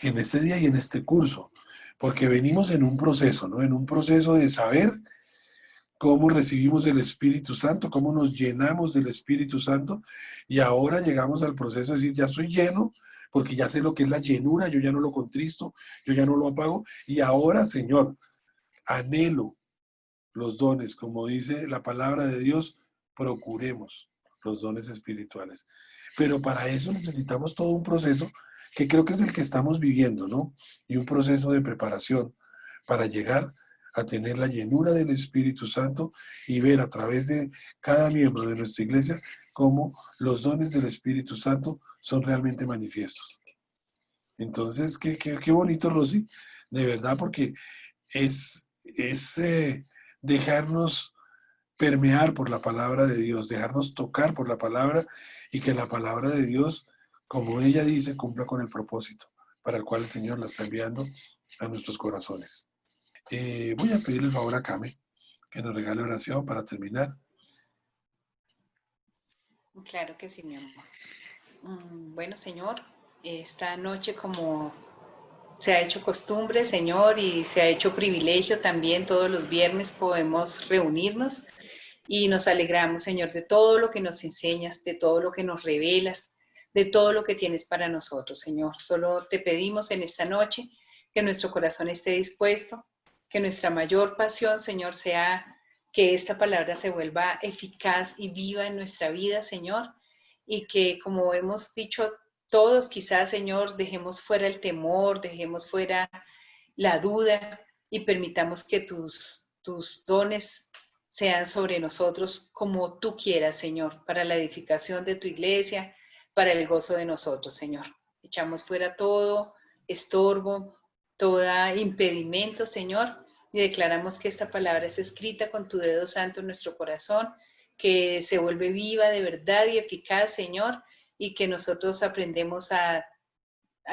y en este curso, porque venimos en un proceso, ¿no? En un proceso de saber cómo recibimos el Espíritu Santo, cómo nos llenamos del Espíritu Santo, y ahora llegamos al proceso de decir, ya soy lleno, porque ya sé lo que es la llenura, yo ya no lo contristo, yo ya no lo apago, y ahora, Señor, anhelo los dones, como dice la palabra de Dios, procuremos los dones espirituales. Pero para eso necesitamos todo un proceso que creo que es el que estamos viviendo, ¿no? Y un proceso de preparación para llegar a tener la llenura del Espíritu Santo y ver a través de cada miembro de nuestra iglesia cómo los dones del Espíritu Santo son realmente manifiestos. Entonces, qué bonito, Rosy, de verdad, porque es dejarnos permear por la palabra de Dios, dejarnos tocar por la palabra y que la palabra de Dios, como ella dice, cumpla con el propósito para el cual el Señor la está enviando a nuestros corazones. Voy a pedirle el favor a Cami que nos regale oración para terminar. Claro que sí, mi amor. Bueno, Señor, esta noche como se ha hecho costumbre, Señor, y se ha hecho privilegio también, todos los viernes podemos reunirnos y nos alegramos, Señor, de todo lo que nos enseñas, de todo lo que nos revelas, de todo lo que tienes para nosotros, Señor. Solo te pedimos en esta noche que nuestro corazón esté dispuesto, que nuestra mayor pasión, Señor, sea que esta palabra se vuelva eficaz y viva en nuestra vida, Señor, y que, como hemos dicho todos, quizás, Señor, dejemos fuera el temor, dejemos fuera la duda y permitamos que tus dones sean sobre nosotros como tú quieras, Señor, para la edificación de tu iglesia, para el gozo de nosotros, Señor. Echamos fuera todo estorbo, todo impedimento, Señor, y declaramos que esta palabra es escrita con tu dedo santo en nuestro corazón, que se vuelve viva de verdad y eficaz, Señor, y que nosotros aprendemos a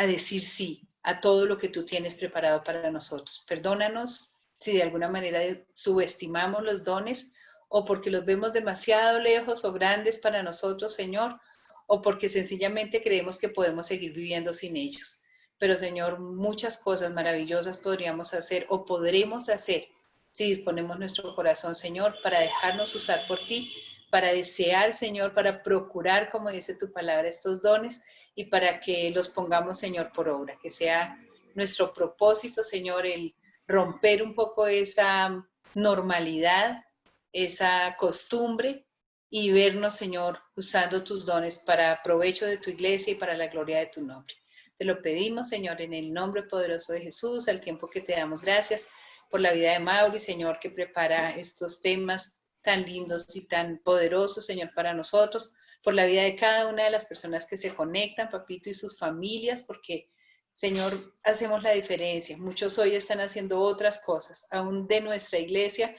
decir sí a todo lo que tú tienes preparado para nosotros. Perdónanos si de alguna manera subestimamos los dones o porque los vemos demasiado lejos o grandes para nosotros, Señor, o porque sencillamente creemos que podemos seguir viviendo sin ellos. Pero, Señor, muchas cosas maravillosas podríamos hacer o podremos hacer si disponemos nuestro corazón, Señor, para dejarnos usar por ti, para desear, Señor, para procurar, como dice tu palabra, estos dones y para que los pongamos, Señor, por obra, que sea nuestro propósito, Señor, el romper un poco esa normalidad, esa costumbre y vernos, Señor, usando tus dones para provecho de tu iglesia y para la gloria de tu nombre. Te lo pedimos, Señor, en el nombre poderoso de Jesús, al tiempo que te damos gracias por la vida de Mauri, Señor, que prepara estos temas tan lindos y tan poderosos, Señor, para nosotros, por la vida de cada una de las personas que se conectan, papito, y sus familias, porque, Señor, hacemos la diferencia. Muchos hoy están haciendo otras cosas, aún de nuestra iglesia.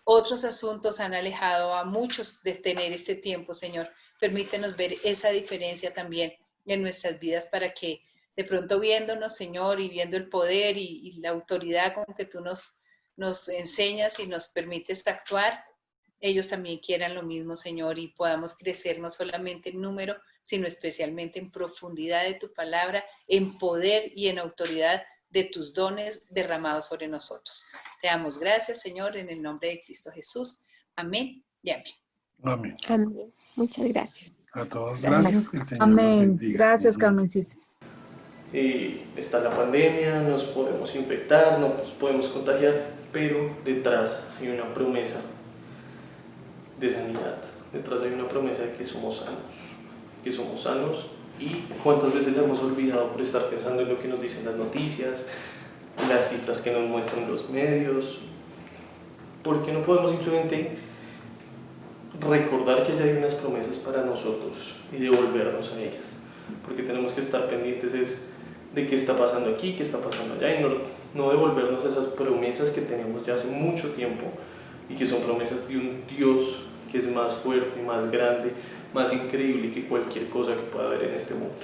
Otros asuntos han alejado a muchos de tener este tiempo, Señor. Permítenos ver esa diferencia también en nuestras vidas para que de pronto viéndonos, Señor, y viendo el poder y la autoridad con que tú nos enseñas y nos permites actuar, ellos también quieran lo mismo, Señor, y podamos crecer no solamente en número, sino especialmente en profundidad de tu palabra, en poder y en autoridad de tus dones derramados sobre nosotros. Te damos gracias, Señor, en el nombre de Cristo Jesús. Amén y amén. Amén. Amén. Muchas gracias. A todos, gracias. Que el Señor los Amén. bendiga. Gracias, Carmencita. Está la pandemia, nos podemos infectar, nos podemos contagiar, pero detrás hay una promesa de sanidad, detrás hay una promesa de que somos sanos y cuántas veces le hemos olvidado por estar pensando en lo que nos dicen las noticias, las cifras que nos muestran los medios, porque no podemos simplemente recordar que ya hay unas promesas para nosotros y devolvernos a ellas, porque tenemos que estar pendientes de qué está pasando aquí, qué está pasando allá y no devolvernos a esas promesas que tenemos ya hace mucho tiempo y que son promesas de un Dios que es más fuerte, más grande, más increíble que cualquier cosa que pueda haber en este mundo.